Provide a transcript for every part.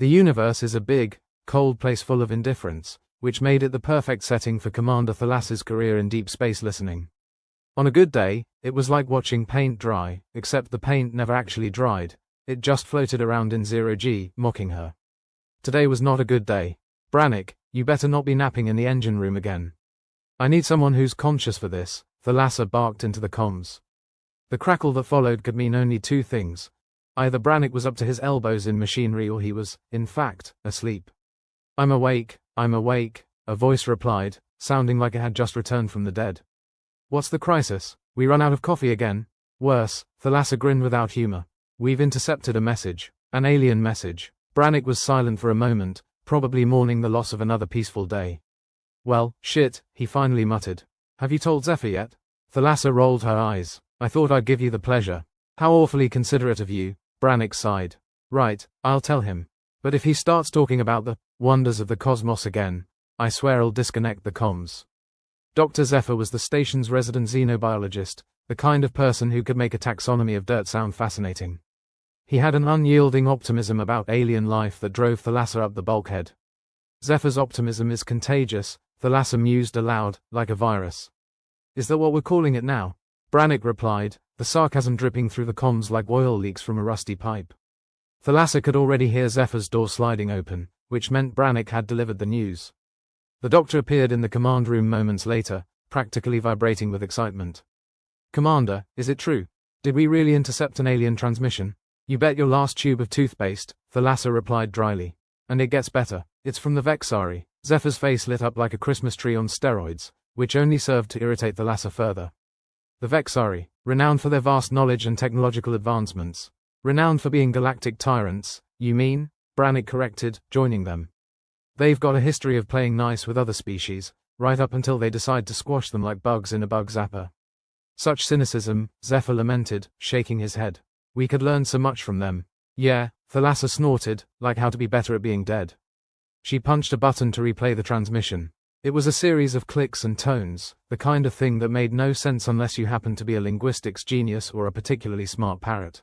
The universe is a big, cold place full of indifference, which made it the perfect setting for Commander Thalassa's career in deep space listening. On a good day, it was like watching paint dry, except the paint never actually dried, it just floated around in zero-G, mocking her. Today was not a good day. Brannick, you better not be napping in the engine room again. I need someone who's conscious for this, Thalassa barked into the comms. The crackle that followed could mean only two things. Either Brannick was up to his elbows in machinery or he was, in fact, asleep. I'm awake, a voice replied, sounding like it had just returned from the dead. What's the crisis? We run out of coffee again? Worse, Thalassa grinned without humor. We've intercepted a message. An alien message. Brannick was silent for a moment, probably mourning the loss of another peaceful day. Well, shit, he finally muttered. Have you told Zephyr yet? Thalassa rolled her eyes. I thought I'd give you the pleasure. How awfully considerate of you, Brannick sighed. Right, I'll tell him. But if he starts talking about the wonders of the cosmos again, I swear I'll disconnect the comms. Dr. Zephyr was the station's resident xenobiologist, the kind of person who could make a taxonomy of dirt sound fascinating. He had an unyielding optimism about alien life that drove Thalassa up the bulkhead. Zephyr's optimism is contagious, Thalassa mused aloud, like a virus. Is that what we're calling it now? Brannick replied, the sarcasm dripping through the comms like oil leaks from a rusty pipe. Thalassa could already hear Zephyr's door sliding open, which meant Brannick had delivered the news. The doctor appeared in the command room moments later, practically vibrating with excitement. Commander, is it true? Did we really intercept an alien transmission? You bet your last tube of toothpaste, Thalassa replied dryly. And it gets better. It's from the Vexari. Zephyr's face lit up like a Christmas tree on steroids, which only served to irritate Thalassa further. The Vexari, renowned for their vast knowledge and technological advancements. Renowned for being galactic tyrants, you mean? Brannick corrected, joining them. They've got a history of playing nice with other species, right up until they decide to squash them like bugs in a bug zapper. Such cynicism, Zephyr lamented, shaking his head. We could learn so much from them. Yeah, Thalassa snorted, like how to be better at being dead. She punched a button to replay the transmission. It was a series of clicks and tones, the kind of thing that made no sense unless you happened to be a linguistics genius or a particularly smart parrot.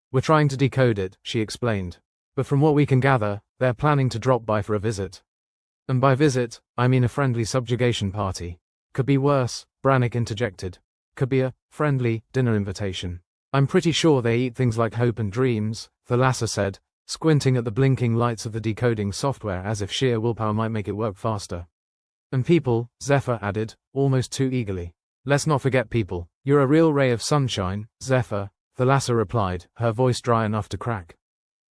We're trying to decode it, she explained. But from what we can gather, they're planning to drop by for a visit. And by visit, I mean a friendly subjugation party. Could be worse, Brannick interjected. Could be a friendly dinner invitation. I'm pretty sure they eat things like hope and dreams, Thalassa said, squinting at the blinking lights of the decoding software as if sheer willpower might make it work faster. And people, Zephyr added, almost too eagerly. Let's not forget people. You're a real ray of sunshine, Zephyr, Thalassa replied, her voice dry enough to crack.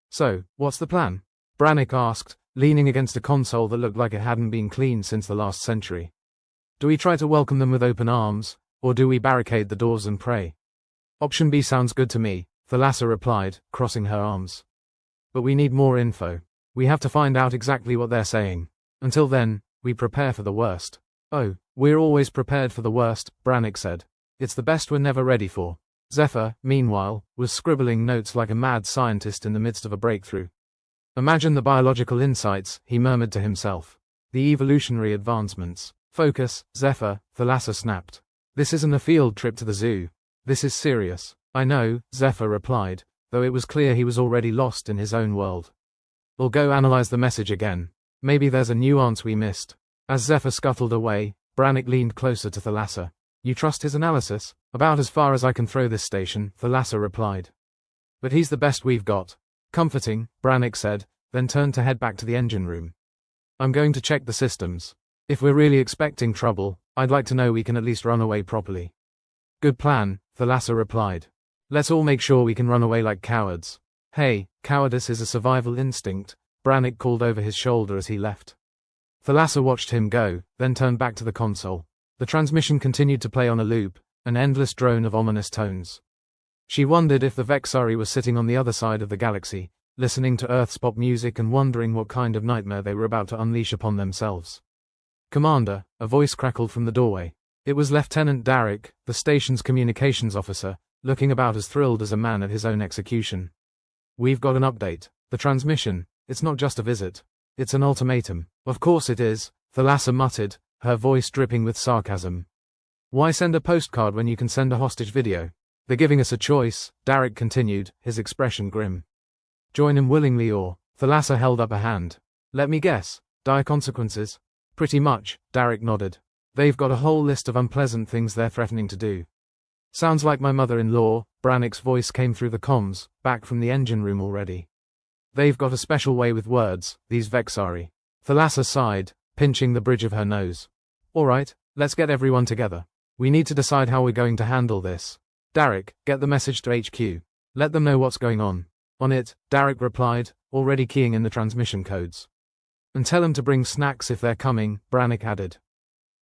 So, what's the plan? Brannick asked, leaning against a console that looked like it hadn't been cleaned since the last century. Do we try to welcome them with open arms, or do we barricade the doors and pray? Option B sounds good to me, Thalassa replied, crossing her arms. But we need more info. We have to find out exactly what they're saying. Until then, we prepare for the worst. Oh, we're always prepared for the worst, Brannick said. It's the best we're never ready for. Zephyr, meanwhile, was scribbling notes like a mad scientist in the midst of a breakthrough. Imagine the biological insights, he murmured to himself. The evolutionary advancements. Focus, Zephyr, Thalassa snapped. This isn't a field trip to the zoo. This is serious. I know, Zephyr replied, though it was clear he was already lost in his own world. We'll go analyze the message again. Maybe there's a nuance we missed. As Zephyr scuttled away, Brannick leaned closer to Thalassa. You trust his analysis? About as far as I can throw this station, Thalassa replied. But he's the best we've got. Comforting, Brannick said, then turned to head back to the engine room. I'm going to check the systems. If we're really expecting trouble, I'd like to know we can at least run away properly. Good plan, Thalassa replied. Let's all make sure we can run away like cowards. Hey, cowardice is a survival instinct, Brannick called over his shoulder as he left. Thalassa watched him go, then turned back to the console. The transmission continued to play on a loop, an endless drone of ominous tones. She wondered if the Vexari was sitting on the other side of the galaxy, listening to Earth's pop music and wondering what kind of nightmare they were about to unleash upon themselves. Commander, a voice crackled from the doorway. It was Lieutenant Darrick, the station's communications officer, looking about as thrilled as a man at his own execution. We've got an update. The transmission, it's not just a visit. It's an ultimatum. Of course it is, Thalassa muttered, her voice dripping with sarcasm. Why send a postcard when you can send a hostage video? They're giving us a choice, Darrick continued, his expression grim. Join him willingly or, Thalassa held up a hand. Let me guess. Dire consequences? Pretty much, Derek nodded. They've got a whole list of unpleasant things they're threatening to do. Sounds like my mother-in-law. Brannick's voice came through the comms, back from the engine room already. They've got a special way with words, these Vexari. Thalassa sighed, pinching the bridge of her nose. Alright, let's get everyone together. We need to decide how we're going to handle this. Derek, get the message to HQ. Let them know what's going on. On it, Derek replied, already keying in the transmission codes. And tell them to bring snacks if they're coming, Brannick added.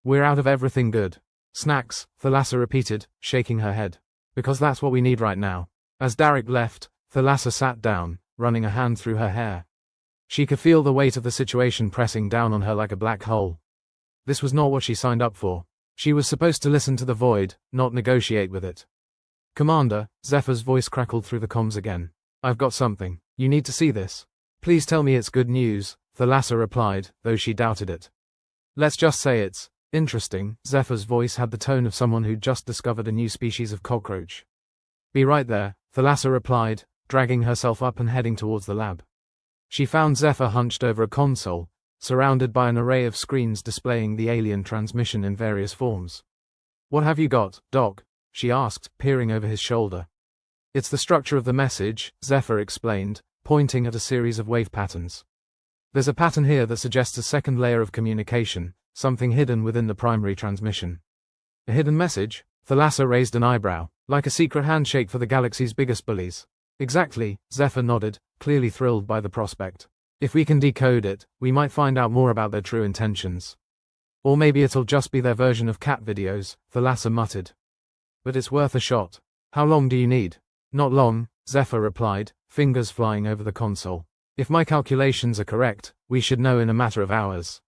We're out of everything good. Snacks, Thalassa repeated, shaking her head. Because that's what we need right now. As Derek left, Thalassa sat down, running a hand through her hair. She could feel the weight of the situation pressing down on her like a black hole. This was not what she signed up for. She was supposed to listen to the void, not negotiate with it. Commander, Zephyr's voice crackled through the comms again. I've got something. You need to see this. Please tell me it's good news, Thalassa replied, though she doubted it. Let's just say it's interesting. Zephyr's voice had the tone of someone who'd just discovered a new species of cockroach. Be right there, Thalassa replied, dragging herself up and heading towards the lab. She found Zephyr hunched over a console, surrounded by an array of screens displaying the alien transmission in various forms. What have you got, Doc? She asked, peering over his shoulder. It's the structure of the message, Zephyr explained, pointing at a series of wave patterns. There's a pattern here that suggests a second layer of communication, something hidden within the primary transmission. A hidden message? Thalassa raised an eyebrow, like a secret handshake for the galaxy's biggest bullies. Exactly, Zephyr nodded, clearly thrilled by the prospect. If we can decode it, we might find out more about their true intentions. Or maybe it'll just be their version of cat videos, Thalassa muttered. But it's worth a shot. How long do you need? Not long, Zephyr replied, fingers flying over the console. If my calculations are correct, we should know in a matter of hours.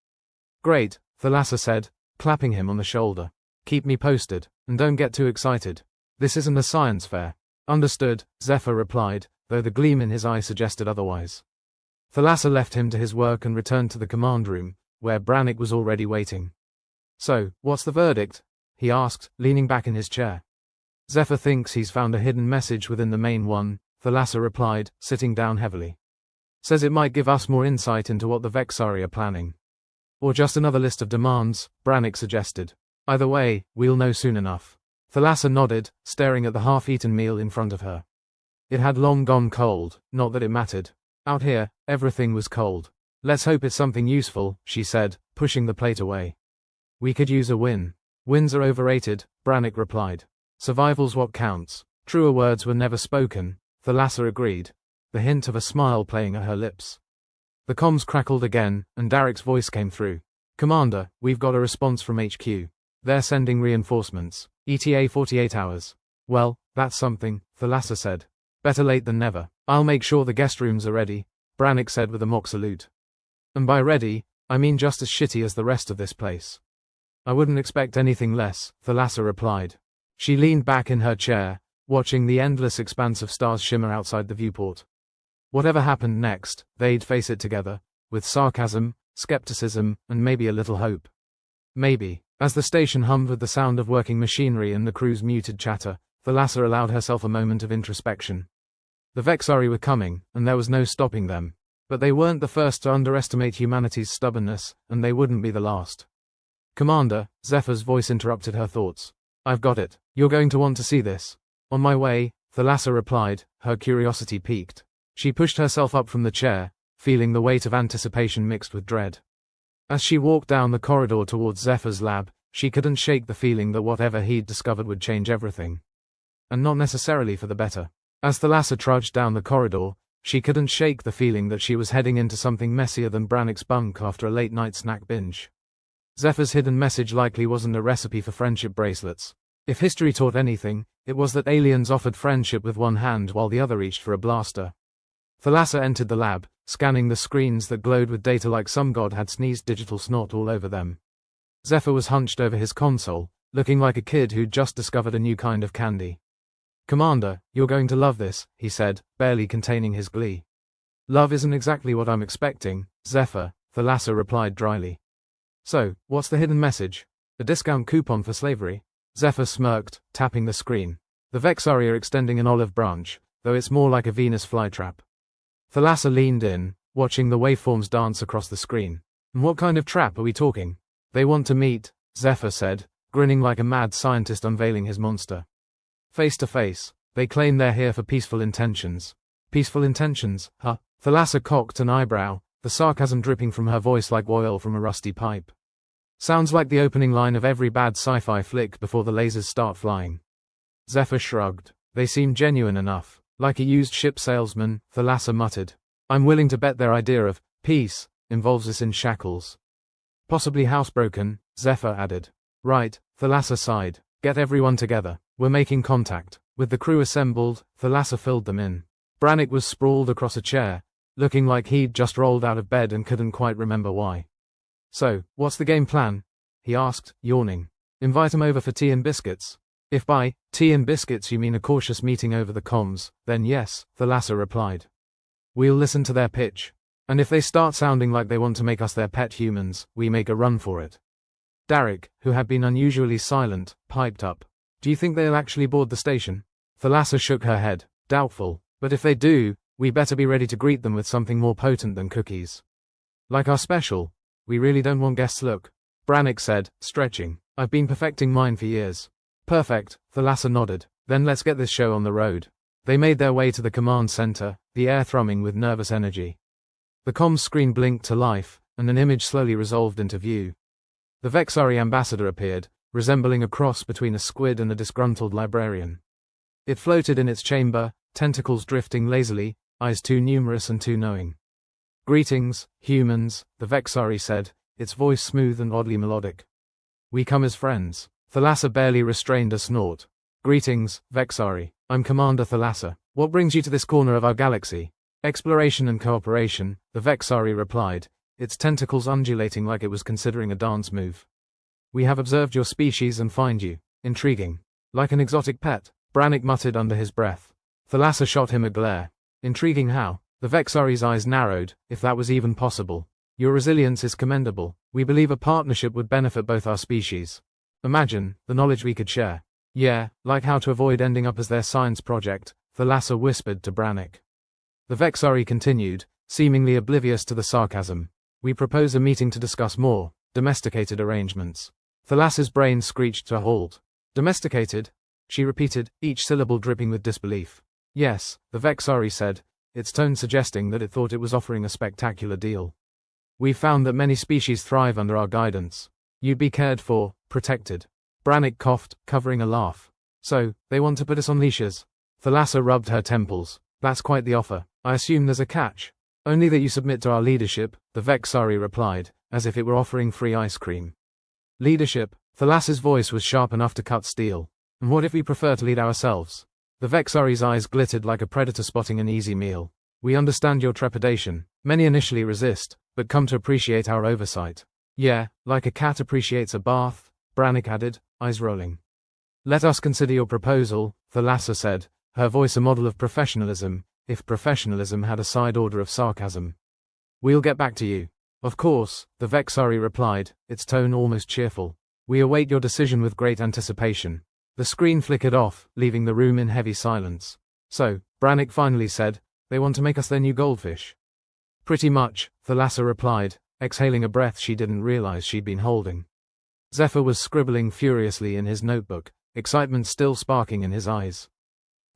Great, Thalassa said, clapping him on the shoulder. Keep me posted, and don't get too excited. This isn't a science fair. Understood, Zephyr replied, though the gleam in his eye suggested otherwise. Thalassa left him to his work and returned to the command room, where Brannick was already waiting. So, what's the verdict? He asked, leaning back in his chair. Zephyr thinks he's found a hidden message within the main one, Thalassa replied, sitting down heavily. Says it might give us more insight into what the Vexari are planning. Or just another list of demands, Brannick suggested. Either way, we'll know soon enough. Thalassa nodded, staring at the half-eaten meal in front of her. It had long gone cold, not that it mattered. Out here, everything was cold. Let's hope it's something useful, she said, pushing the plate away. We could use a win. Wins are overrated, Brannick replied. Survival's what counts. Truer words were never spoken, Thalassa agreed, the hint of a smile playing at her lips. The comms crackled again, and Derek's voice came through. Commander, we've got a response from HQ. They're sending reinforcements. ETA 48 hours. Well, that's something, Thalassa said. Better late than never. I'll make sure the guest rooms are ready, Brannick said with a mock salute. And by ready, I mean just as shitty as the rest of this place. I wouldn't expect anything less, Thalassa replied. She leaned back in her chair, watching the endless expanse of stars shimmer outside the viewport. Whatever happened next, they'd face it together, with sarcasm, skepticism, and maybe a little hope. Maybe. As the station hummed with the sound of working machinery and the crew's muted chatter, Thalassa allowed herself a moment of introspection. The Vexari were coming, and there was no stopping them. But they weren't the first to underestimate humanity's stubbornness, and they wouldn't be the last. Commander, Zephyr's voice interrupted her thoughts. I've got it. You're going to want to see this. On my way, Thalassa replied, her curiosity piqued. She pushed herself up from the chair, feeling the weight of anticipation mixed with dread. As she walked down the corridor towards Zephyr's lab, she couldn't shake the feeling that whatever he'd discovered would change everything. And not necessarily for the better. As Thalassa trudged down the corridor, she couldn't shake the feeling that she was heading into something messier than Brannick's bunk after a late-night snack binge. Zephyr's hidden message likely wasn't a recipe for friendship bracelets. If history taught anything, it was that aliens offered friendship with one hand while the other reached for a blaster. Thalassa entered the lab, scanning the screens that glowed with data like some god had sneezed digital snot all over them. Zephyr was hunched over his console, looking like a kid who'd just discovered a new kind of candy. Commander, you're going to love this, he said, barely containing his glee. Love isn't exactly what I'm expecting, Zephyr, Thalassa replied dryly. So, what's the hidden message? A discount coupon for slavery? Zephyr smirked, tapping the screen. The Vexari are extending an olive branch, though it's more like a Venus flytrap. Thalassa leaned in, watching the waveforms dance across the screen. And what kind of trap are we talking? They want to meet, Zephyr said, grinning like a mad scientist unveiling his monster. Face to face, they claim they're here for peaceful intentions. Peaceful intentions, huh? Thalassa cocked an eyebrow, the sarcasm dripping from her voice like oil from a rusty pipe. Sounds like the opening line of every bad sci-fi flick before the lasers start flying. Zephyr shrugged. They seem genuine enough. Like a used ship salesman, Thalassa muttered. I'm willing to bet their idea of peace involves us in shackles. Possibly housebroken, Zephyr added. Right, Thalassa sighed. Get everyone together. We're making contact. With the crew assembled, Thalassa filled them in. Brannick was sprawled across a chair, looking like he'd just rolled out of bed and couldn't quite remember why. So, what's the game plan? He asked, yawning. Invite 'em over for tea and biscuits. If by tea and biscuits you mean a cautious meeting over the comms, then yes, Thalassa replied. We'll listen to their pitch. And if they start sounding like they want to make us their pet humans, we make a run for it. Darrick, who had been unusually silent, piped up. Do you think they'll actually board the station? Thalassa shook her head, doubtful. But if they do, we better be ready to greet them with something more potent than cookies. Like our special. We really don't want guests. Look, Brannick said, stretching. I've been perfecting mine for years. Perfect, Thalassa nodded. Then let's get this show on the road. They made their way to the command center, the air thrumming with nervous energy. The comms screen blinked to life, and an image slowly resolved into view. The Vexari ambassador appeared, resembling a cross between a squid and a disgruntled librarian. It floated in its chamber, tentacles drifting lazily, eyes too numerous and too knowing. Greetings, humans, the Vexari said, its voice smooth and oddly melodic. We come as friends. Thalassa barely restrained a snort. Greetings, Vexari. I'm Commander Thalassa. What brings you to this corner of our galaxy? Exploration and cooperation, the Vexari replied, its tentacles undulating like it was considering a dance move. We have observed your species and find you intriguing. Like an exotic pet, Brannick muttered under his breath. Thalassa shot him a glare. Intriguing how? The Vexari's eyes narrowed, if that was even possible. Your resilience is commendable. We believe a partnership would benefit both our species. Imagine the knowledge we could share. Yeah, like how to avoid ending up as their science project, Thalassa whispered to Brannick. The Vexari continued, seemingly oblivious to the sarcasm. We propose a meeting to discuss more domesticated arrangements. Thalassa's brain screeched to a halt. Domesticated? She repeated, each syllable dripping with disbelief. Yes, the Vexari said, its tone suggesting that it thought it was offering a spectacular deal. We've found that many species thrive under our guidance. You'd be cared for, protected. Brannick coughed, covering a laugh. So, they want to put us on leashes? Thalassa rubbed her temples. That's quite the offer. I assume there's a catch. Only that you submit to our leadership, the Vexari replied, as if it were offering free ice cream. Leadership? Thalassa's voice was sharp enough to cut steel. And what if we prefer to lead ourselves? The Vexari's eyes glittered like a predator spotting an easy meal. We understand your trepidation. Many initially resist, but come to appreciate our oversight. Yeah, like a cat appreciates a bath, Brannick added, eyes rolling. Let us consider your proposal, Thalassa said, her voice a model of professionalism, if professionalism had a side order of sarcasm. We'll get back to you. Of course, the Vexari replied, its tone almost cheerful. We await your decision with great anticipation. The screen flickered off, leaving the room in heavy silence. So, Brannick finally said, they want to make us their new goldfish. Pretty much, Thalassa replied, exhaling a breath she didn't realize she'd been holding. Zephyr was scribbling furiously in his notebook, excitement still sparking in his eyes.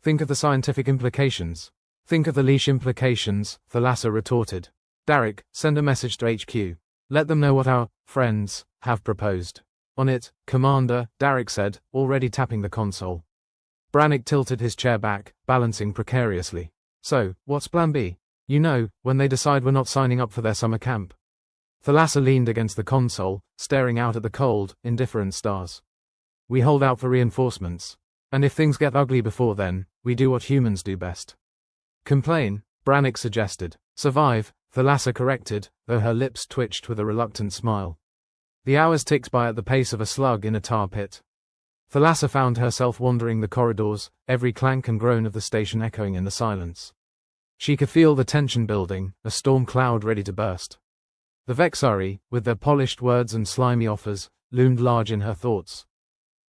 Think of the scientific implications. Think of the leash implications, Thalassa retorted. Darrick, send a message to HQ. Let them know what our friends have proposed. On it, Commander, Darrick said, already tapping the console. Brannick tilted his chair back, balancing precariously. So, what's plan B? You know, when they decide we're not signing up for their summer camp. Thalassa leaned against the console, staring out at the cold, indifferent stars. We hold out for reinforcements. And if things get ugly before then, we do what humans do best. Complain, Brannick suggested. Survive, Thalassa corrected, though her lips twitched with a reluctant smile. The hours ticked by at the pace of a slug in a tar pit. Thalassa found herself wandering the corridors, every clank and groan of the station echoing in the silence. She could feel the tension building, a storm cloud ready to burst. The Vexari, with their polished words and slimy offers, loomed large in her thoughts.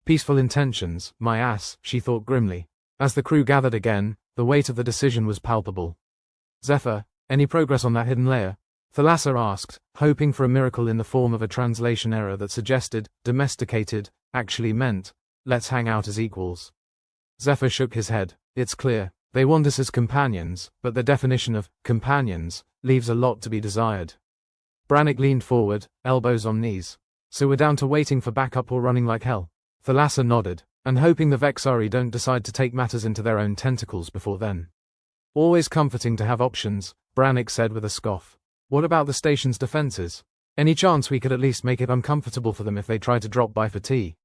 Peaceful intentions, my ass, she thought grimly. As the crew gathered again, the weight of the decision was palpable. Zephyr, Any progress on that hidden layer? Thalassa asked, hoping for a miracle in the form of a translation error that suggested, domesticated, actually meant, let's hang out as equals. Zephyr shook his head. It's clear, they want us as companions, but the definition of companions leaves a lot to be desired. Brannick leaned forward, elbows on knees. So we're down to waiting for backup or running like hell? Thalassa nodded, and hoping the Vexari don't decide to take matters into their own tentacles before then. Always comforting to have options, Brannick said with a scoff. What about the station's defenses? Any chance we could at least make it uncomfortable for them if they try to drop by for tea?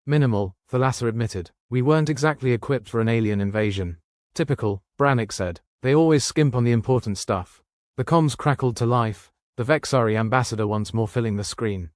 Minimal, Thalassa admitted. We weren't exactly equipped for an alien invasion. Typical, Brannick said. They always skimp on the important stuff. The comms crackled to life, the Vexari ambassador once more filling the screen.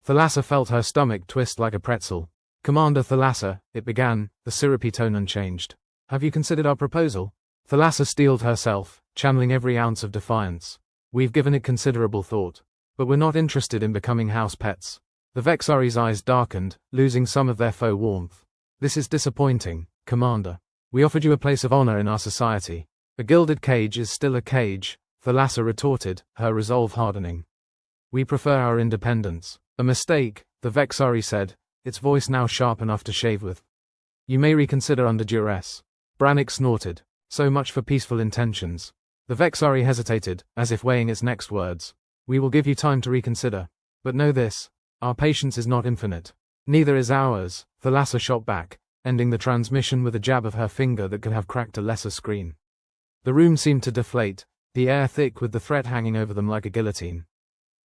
Thalassa felt her stomach twist like a pretzel. Commander Thalassa, it began, the syrupy tone unchanged. Have you considered our proposal? Thalassa steeled herself, channeling every ounce of defiance. We've given it considerable thought. But we're not interested in becoming house pets. The Vexari's eyes darkened, losing some of their faux warmth. This is disappointing, Commander. We offered you a place of honor in our society. A gilded cage is still a cage, Thalassa retorted, her resolve hardening. We prefer our independence. A mistake, the Vexari said, its voice now sharp enough to shave with. You may reconsider under duress. Brannick snorted. So much for peaceful intentions. The Vexari hesitated, as if weighing its next words. We will give you time to reconsider. But know this, our patience is not infinite. Neither is ours, Thalassa shot back, ending the transmission with a jab of her finger that could have cracked a lesser screen. The room seemed to deflate, the air thick with the threat hanging over them like a guillotine.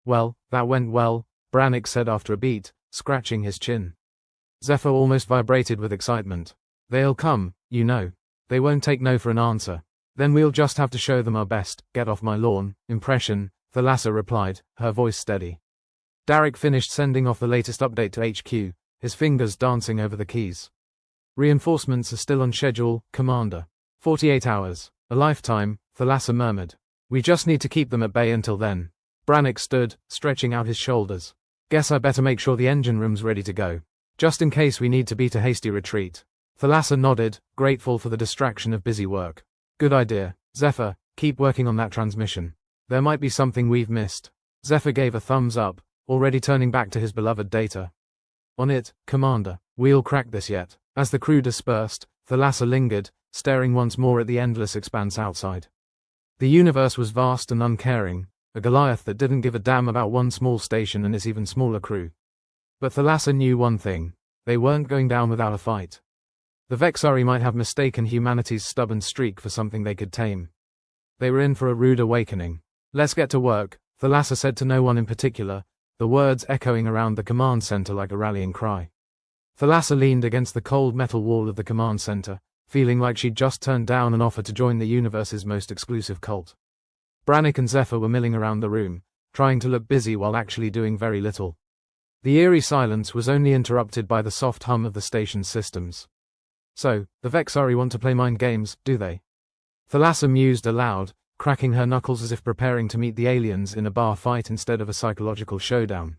Well, that went well, Brannick said after a beat, scratching his chin. Zephyr almost vibrated with excitement. They'll come, you know. They won't take no for an answer. Then we'll just have to show them our best, get off my lawn, impression, Thalassa replied, her voice steady. Darrick finished sending off the latest update to HQ, his fingers dancing over the keys. Reinforcements are still on schedule, Commander. 48 hours. A lifetime, Thalassa murmured. We just need to keep them at bay until then. Brannick stood, stretching out his shoulders. Guess I better make sure the engine room's ready to go. Just in case we need to beat a hasty retreat. Thalassa nodded, grateful for the distraction of busy work. Good idea. Zephyr, keep working on that transmission. There might be something we've missed. Zephyr gave a thumbs up, already turning back to his beloved data. On it, Commander. We'll crack this yet. As the crew dispersed, Thalassa lingered, staring once more at the endless expanse outside. The universe was vast and uncaring, a Goliath that didn't give a damn about one small station and its even smaller crew. But Thalassa knew one thing. They weren't going down without a fight. The Vexari might have mistaken humanity's stubborn streak for something they could tame. They were in for a rude awakening. Let's get to work, Thalassa said to no one in particular, the words echoing around the command center like a rallying cry. Thalassa leaned against the cold metal wall of the command center, feeling like she'd just turned down an offer to join the universe's most exclusive cult. Brannick and Zephyr were milling around the room, trying to look busy while actually doing very little. The eerie silence was only interrupted by the soft hum of the station's systems. So, the Vexari want to play mind games, do they? Thalassa mused aloud, cracking her knuckles as if preparing to meet the aliens in a bar fight instead of a psychological showdown.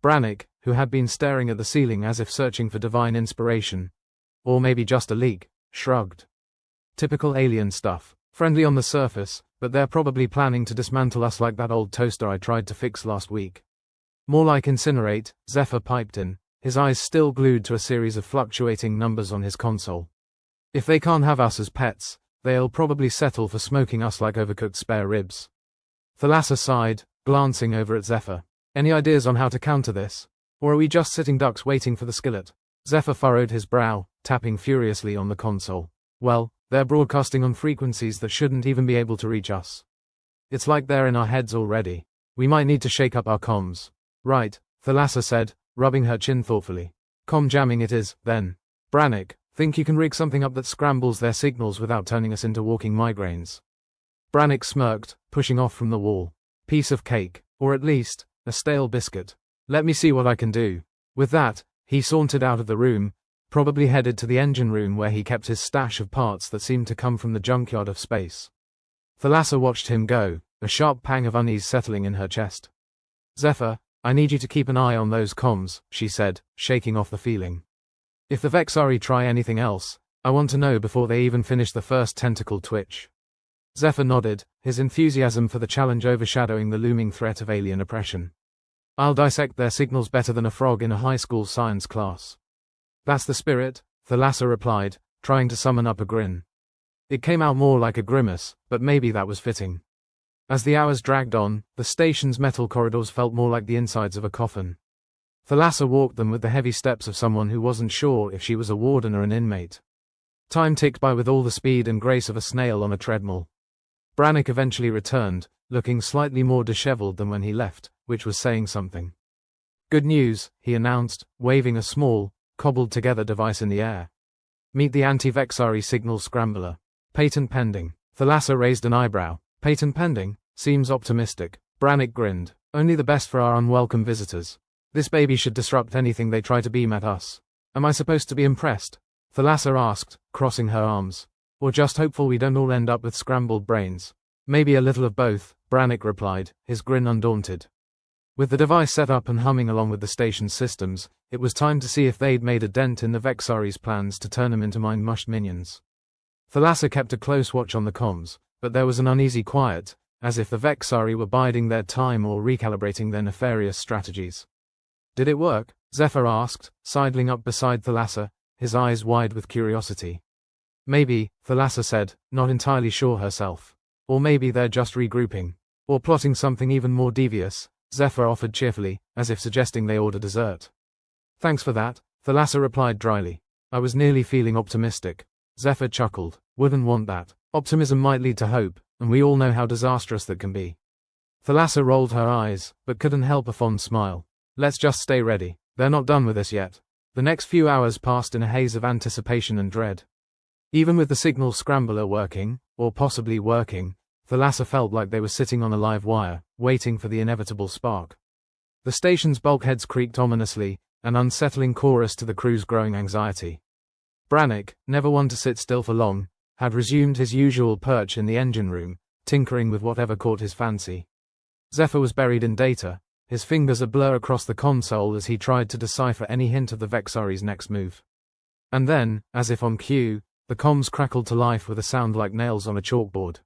Brannick, who had been staring at the ceiling as if searching for divine inspiration, or maybe just a leak, shrugged. Typical alien stuff, friendly on the surface, but they're probably planning to dismantle us like that old toaster I tried to fix last week. More like incinerate, Zephyr piped in, his eyes still glued to a series of fluctuating numbers on his console. If they can't have us as pets, they'll probably settle for smoking us like overcooked spare ribs. Thalassa sighed, glancing over at Zephyr. Any ideas on how to counter this? Or are we just sitting ducks waiting for the skillet? Zephyr furrowed his brow, tapping furiously on the console. Well, they're broadcasting on frequencies that shouldn't even be able to reach us. It's like they're in our heads already. We might need to shake up our comms. Right, Thalassa said, rubbing her chin thoughtfully. Comm jamming it is, then. Brannick, think you can rig something up that scrambles their signals without turning us into walking migraines? Brannick smirked, pushing off from the wall. Piece of cake, or at least, a stale biscuit. Let me see what I can do. With that, he sauntered out of the room, probably headed to the engine room where he kept his stash of parts that seemed to come from the junkyard of space. Thalassa watched him go, a sharp pang of unease settling in her chest. Zephyr, I need you to keep an eye on those comms, she said, shaking off the feeling. If the Vexari try anything else, I want to know before they even finish the first tentacle twitch. Zephyr nodded, his enthusiasm for the challenge overshadowing the looming threat of alien oppression. I'll dissect their signals better than a frog in a high school science class. That's the spirit, Thalassa replied, trying to summon up a grin. It came out more like a grimace, but maybe that was fitting. As the hours dragged on, the station's metal corridors felt more like the insides of a coffin. Thalassa walked them with the heavy steps of someone who wasn't sure if she was a warden or an inmate. Time ticked by with all the speed and grace of a snail on a treadmill. Brannick eventually returned, looking slightly more disheveled than when he left, which was saying something. Good news, he announced, waving a small, cobbled-together device in the air. Meet the anti-Vexari signal scrambler. Patent pending. Thalassa raised an eyebrow. Patent pending? Seems optimistic. Brannick grinned. Only the best for our unwelcome visitors. This baby should disrupt anything they try to beam at us. Am I supposed to be impressed? Thalassa asked, crossing her arms. Or just hopeful we don't all end up with scrambled brains? Maybe a little of both, Brannick replied, his grin undaunted. With the device set up and humming along with the station's systems, it was time to see if they'd made a dent in the Vexari's plans to turn them into mind-mushed minions. Thalassa kept a close watch on the comms, but there was an uneasy quiet, as if the Vexari were biding their time or recalibrating their nefarious strategies. Did it work? Zephyr asked, sidling up beside Thalassa, his eyes wide with curiosity. Maybe, Thalassa said, not entirely sure herself. Or maybe they're just regrouping. Or plotting something even more devious, Zephyr offered cheerfully, as if suggesting they order dessert. Thanks for that, Thalassa replied dryly. I was nearly feeling optimistic. Zephyr chuckled. Wouldn't want that. Optimism might lead to hope, and we all know how disastrous that can be. Thalassa rolled her eyes, but couldn't help a fond smile. Let's just stay ready. They're not done with us yet. The next few hours passed in a haze of anticipation and dread. Even with the signal scrambler working, or possibly working, Thalassa felt like they were sitting on a live wire, waiting for the inevitable spark. The station's bulkheads creaked ominously, an unsettling chorus to the crew's growing anxiety. Brannick, never one to sit still for long, had resumed his usual perch in the engine room, tinkering with whatever caught his fancy. Zephyr was buried in data, his fingers a blur across the console as he tried to decipher any hint of the Vexari's next move. And then, as if on cue, the comms crackled to life with a sound like nails on a chalkboard.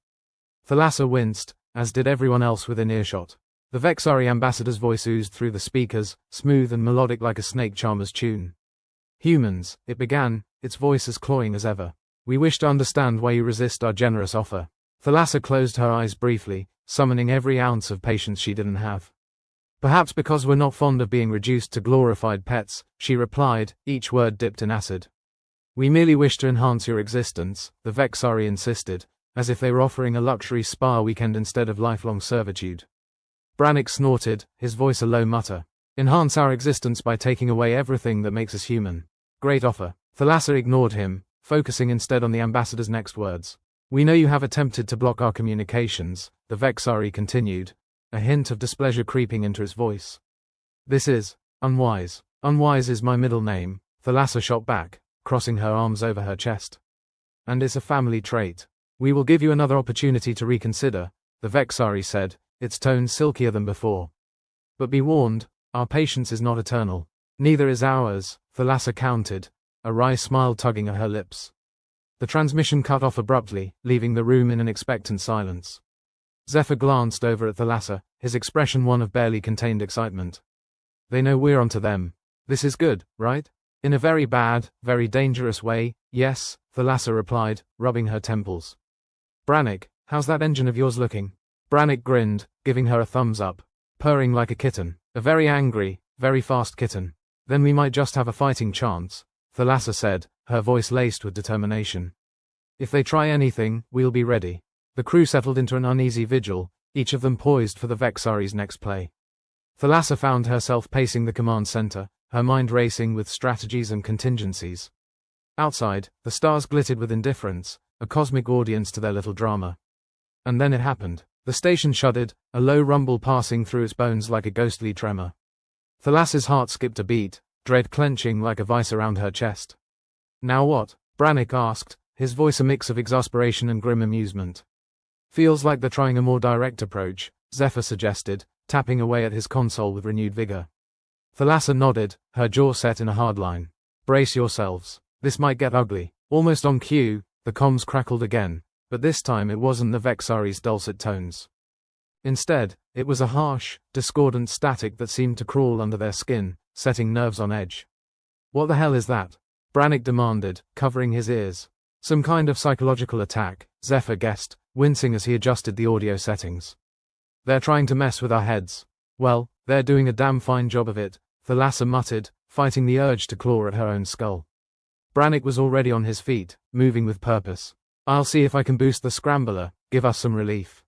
Thalassa winced, as did everyone else within earshot. The Vexari ambassador's voice oozed through the speakers, smooth and melodic like a snake charmer's tune. Humans, it began, its voice as cloying as ever. We wish to understand why you resist our generous offer. Thalassa closed her eyes briefly, summoning every ounce of patience she didn't have. Perhaps because we're not fond of being reduced to glorified pets, she replied, each word dipped in acid. We merely wish to enhance your existence, the Vexari insisted, as if they were offering a luxury spa weekend instead of lifelong servitude. Brannick snorted, his voice a low mutter. Enhance our existence by taking away everything that makes us human. Great offer. Thalassa ignored him, focusing instead on the ambassador's next words. We know you have attempted to block our communications, the Vexari continued, a hint of displeasure creeping into his voice. This is unwise. Unwise is my middle name, Thalassa shot back, crossing her arms over her chest. And it's a family trait. We will give you another opportunity to reconsider, the Vexari said, its tone silkier than before. But be warned, our patience is not eternal. Neither is ours, Thalassa countered, a wry smile tugging at her lips. The transmission cut off abruptly, leaving the room in an expectant silence. Zephyr glanced over at Thalassa, his expression one of barely contained excitement. They know we're onto them. This is good, right? In a very bad, very dangerous way, yes, Thalassa replied, rubbing her temples. Brannick, how's that engine of yours looking? Brannick grinned, giving her a thumbs up, purring like a kitten, a very angry, very fast kitten. Then we might just have a fighting chance, Thalassa said, her voice laced with determination. If they try anything, we'll be ready. The crew settled into an uneasy vigil, each of them poised for the Vexari's next play. Thalassa found herself pacing the command center, her mind racing with strategies and contingencies. Outside, the stars glittered with indifference, a cosmic audience to their little drama. And then it happened. The station shuddered, a low rumble passing through its bones like a ghostly tremor. Thalassa's heart skipped a beat, dread clenching like a vice around her chest. Now what? Brannick asked, his voice a mix of exasperation and grim amusement. Feels like they're trying a more direct approach, Zephyr suggested, tapping away at his console with renewed vigor. Thalassa nodded, her jaw set in a hard line. Brace yourselves. This might get ugly. Almost on cue, the comms crackled again, but this time it wasn't the Vexari's dulcet tones. Instead, it was a harsh, discordant static that seemed to crawl under their skin, setting nerves on edge. "What the hell is that?" Brannick demanded, covering his ears. "Some kind of psychological attack," Zephyr guessed, wincing as he adjusted the audio settings. "They're trying to mess with our heads." "Well, they're doing a damn fine job of it," Thalassa muttered, fighting the urge to claw at her own skull. Brannick was already on his feet, moving with purpose. "I'll see if I can boost the scrambler, give us some relief."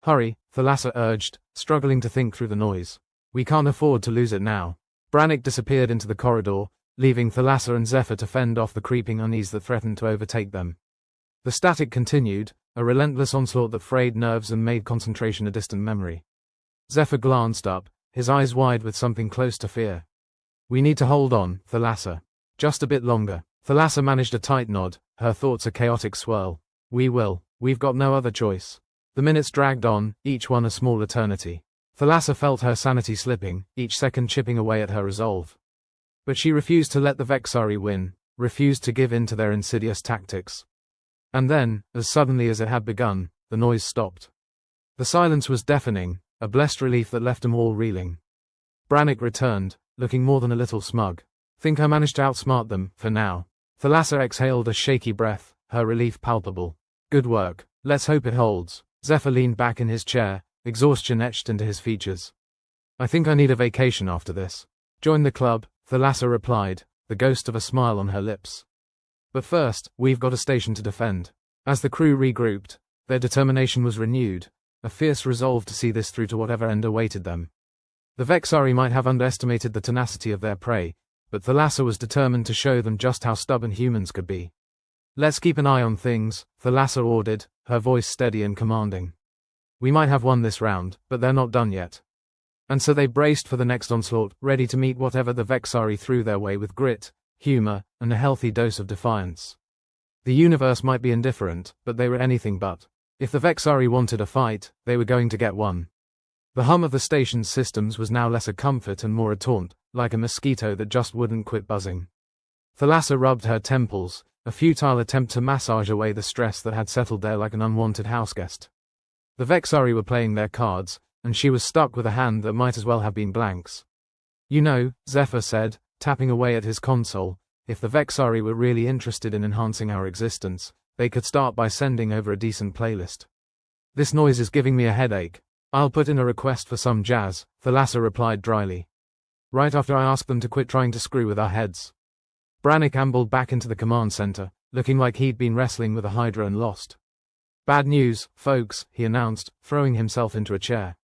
"Hurry," Thalassa urged, struggling to think through the noise. "We can't afford to lose it now." Brannick disappeared into the corridor, leaving Thalassa and Zephyr to fend off the creeping unease that threatened to overtake them. The static continued, a relentless onslaught that frayed nerves and made concentration a distant memory. Zephyr glanced up, his eyes wide with something close to fear. "We need to hold on, Thalassa. Just a bit longer." Thalassa managed a tight nod, her thoughts a chaotic swirl. "We will. We've got no other choice." The minutes dragged on, each one a small eternity. Thalassa felt her sanity slipping, each second chipping away at her resolve. But she refused to let the Vexari win, refused to give in to their insidious tactics. And then, as suddenly as it had begun, the noise stopped. The silence was deafening, a blessed relief that left them all reeling. Brannick returned, looking more than a little smug. "Think I managed to outsmart them, for now." Thalassa exhaled a shaky breath, her relief palpable. "Good work. Let's hope it holds." Zephyr leaned back in his chair, exhaustion etched into his features. "I think I need a vacation after this." "Join the club," Thalassa replied, the ghost of a smile on her lips. "But first, we've got a station to defend." As the crew regrouped, their determination was renewed, a fierce resolve to see this through to whatever end awaited them. The Vexari might have underestimated the tenacity of their prey, but Thalassa was determined to show them just how stubborn humans could be. "Let's keep an eye on things," Thalassa ordered, her voice steady and commanding. "We might have won this round, but they're not done yet." And so they braced for the next onslaught, ready to meet whatever the Vexari threw their way with grit, humor, and a healthy dose of defiance. The universe might be indifferent, but they were anything but. If the Vexari wanted a fight, they were going to get one. The hum of the station's systems was now less a comfort and more a taunt, like a mosquito that just wouldn't quit buzzing. Thalassa rubbed her temples, a futile attempt to massage away the stress that had settled there like an unwanted houseguest. The Vexari were playing their cards, and she was stuck with a hand that might as well have been blanks. "You know," Zephyr said, tapping away at his console, "if the Vexari were really interested in enhancing our existence, they could start by sending over a decent playlist." "This noise is giving me a headache. I'll put in a request for some jazz," Thalassa replied dryly. "Right after I ask them to quit trying to screw with our heads." Brannick ambled back into the command center, looking like he'd been wrestling with a hydra and lost. "Bad news, folks," he announced, throwing himself into a chair.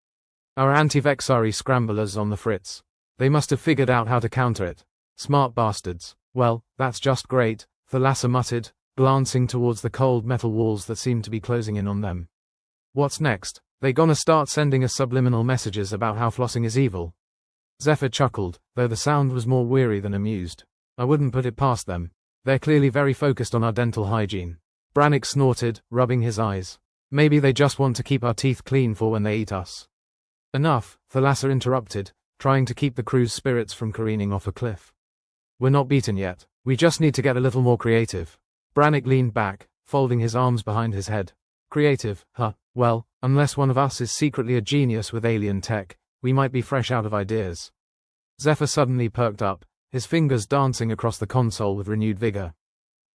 "Our anti-Vexari scramblers on the fritz. They must have figured out how to counter it. Smart bastards." "Well, that's just great," Thalassa muttered, glancing towards the cold metal walls that seemed to be closing in on them. "What's next? They gonna start sending us subliminal messages about how flossing is evil?" Zephyr chuckled, though the sound was more weary than amused. "I wouldn't put it past them. They're clearly very focused on our dental hygiene." Brannick snorted, rubbing his eyes. "Maybe they just want to keep our teeth clean for when they eat us." "Enough," Thalassa interrupted, trying to keep the crew's spirits from careening off a cliff. "We're not beaten yet. We just need to get a little more creative." Brannick leaned back, folding his arms behind his head. "Creative, huh? Well, unless one of us is secretly a genius with alien tech, we might be fresh out of ideas." Zephyr suddenly perked up, his fingers dancing across the console with renewed vigor.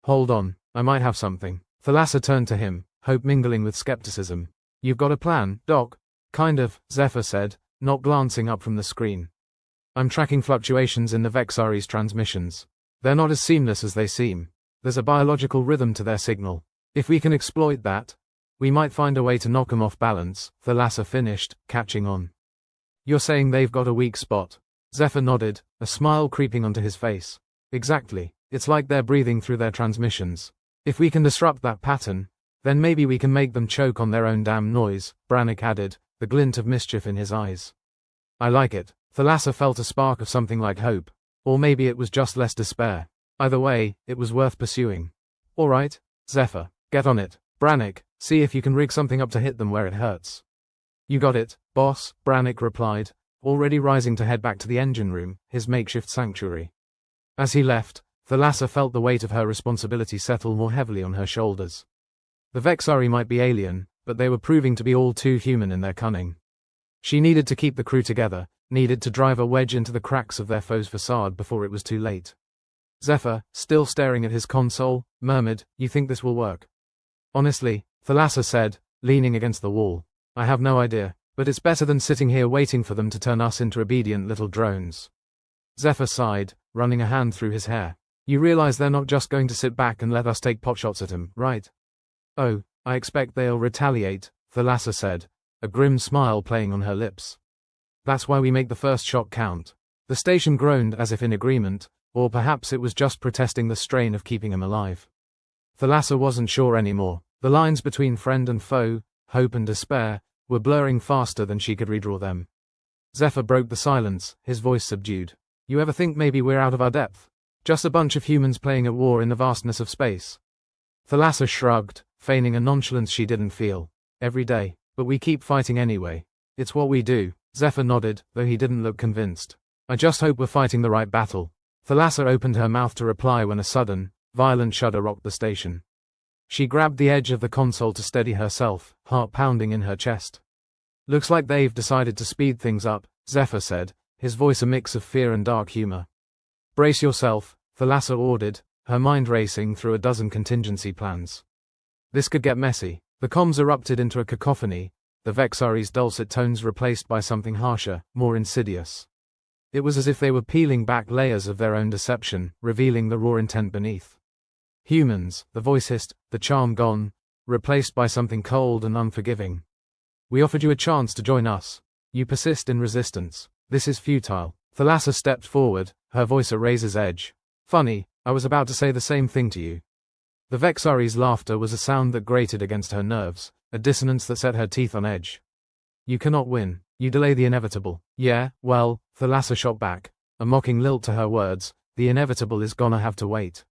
"Hold on, I might have something." Thalassa turned to him, hope mingling with skepticism. "You've got a plan, Doc?" "Kind of," Zephyr said, not glancing up from the screen. "I'm tracking fluctuations in the Vexari's transmissions. They're not as seamless as they seem. There's a biological rhythm to their signal. If we can exploit that, we might find a way to knock them off balance," Thalassa finished, catching on. "You're saying they've got a weak spot?" Zephyr nodded, a smile creeping onto his face. "Exactly. It's like they're breathing through their transmissions. If we can disrupt that pattern, then maybe we can make them choke on their own damn noise," Brannick added, the glint of mischief in his eyes. "I like it." Thalassa felt a spark of something like hope. Or maybe it was just less despair. Either way, it was worth pursuing. "All right, Zephyr, get on it. Brannick, see if you can rig something up to hit them where it hurts." "You got it, boss," Brannick replied, already rising to head back to the engine room, his makeshift sanctuary. As he left, Thalassa felt the weight of her responsibility settle more heavily on her shoulders. The Vexari might be alien, but they were proving to be all too human in their cunning. She needed to keep the crew together, needed to drive a wedge into the cracks of their foe's facade before it was too late. Zephyr, still staring at his console, murmured, "You think this will work?" "Honestly," Thalassa said, leaning against the wall, "I have no idea, but it's better than sitting here waiting for them to turn us into obedient little drones." Zephyr sighed, running a hand through his hair. "You realize they're not just going to sit back and let us take potshots at him, right?" "Oh, I expect they'll retaliate," Thalassa said, a grim smile playing on her lips. "That's why we make the first shot count." The station groaned as if in agreement, or perhaps it was just protesting the strain of keeping him alive. Thalassa wasn't sure anymore. The lines between friend and foe, hope and despair, were blurring faster than she could redraw them. Zephyr broke the silence, his voice subdued. "You ever think maybe we're out of our depth? Just a bunch of humans playing at war in the vastness of space?" Thalassa shrugged, feigning a nonchalance she didn't feel. "Every day, but we keep fighting anyway. It's what we do." Zephyr nodded, though he didn't look convinced. "I just hope we're fighting the right battle." Thalassa opened her mouth to reply when a sudden, violent shudder rocked the station. She grabbed the edge of the console to steady herself, heart pounding in her chest. "Looks like they've decided to speed things up," Zephyr said, his voice a mix of fear and dark humor. "Brace yourself," Thalassa ordered, her mind racing through a dozen contingency plans. This could get messy. The comms erupted into a cacophony, the Vexari's dulcet tones replaced by something harsher, more insidious. It was as if they were peeling back layers of their own deception, revealing the raw intent beneath. "Humans," the voice hissed, the charm gone, replaced by something cold and unforgiving. "We offered you a chance to join us. You persist in resistance. This is futile." Thalassa stepped forward, her voice a razor's edge. "Funny, I was about to say the same thing to you." The Vexari's laughter was a sound that grated against her nerves, a dissonance that set her teeth on edge. "You cannot win. You delay the inevitable." "Yeah, well," Thalassa shot back, a mocking lilt to her words, "the inevitable is gonna have to wait.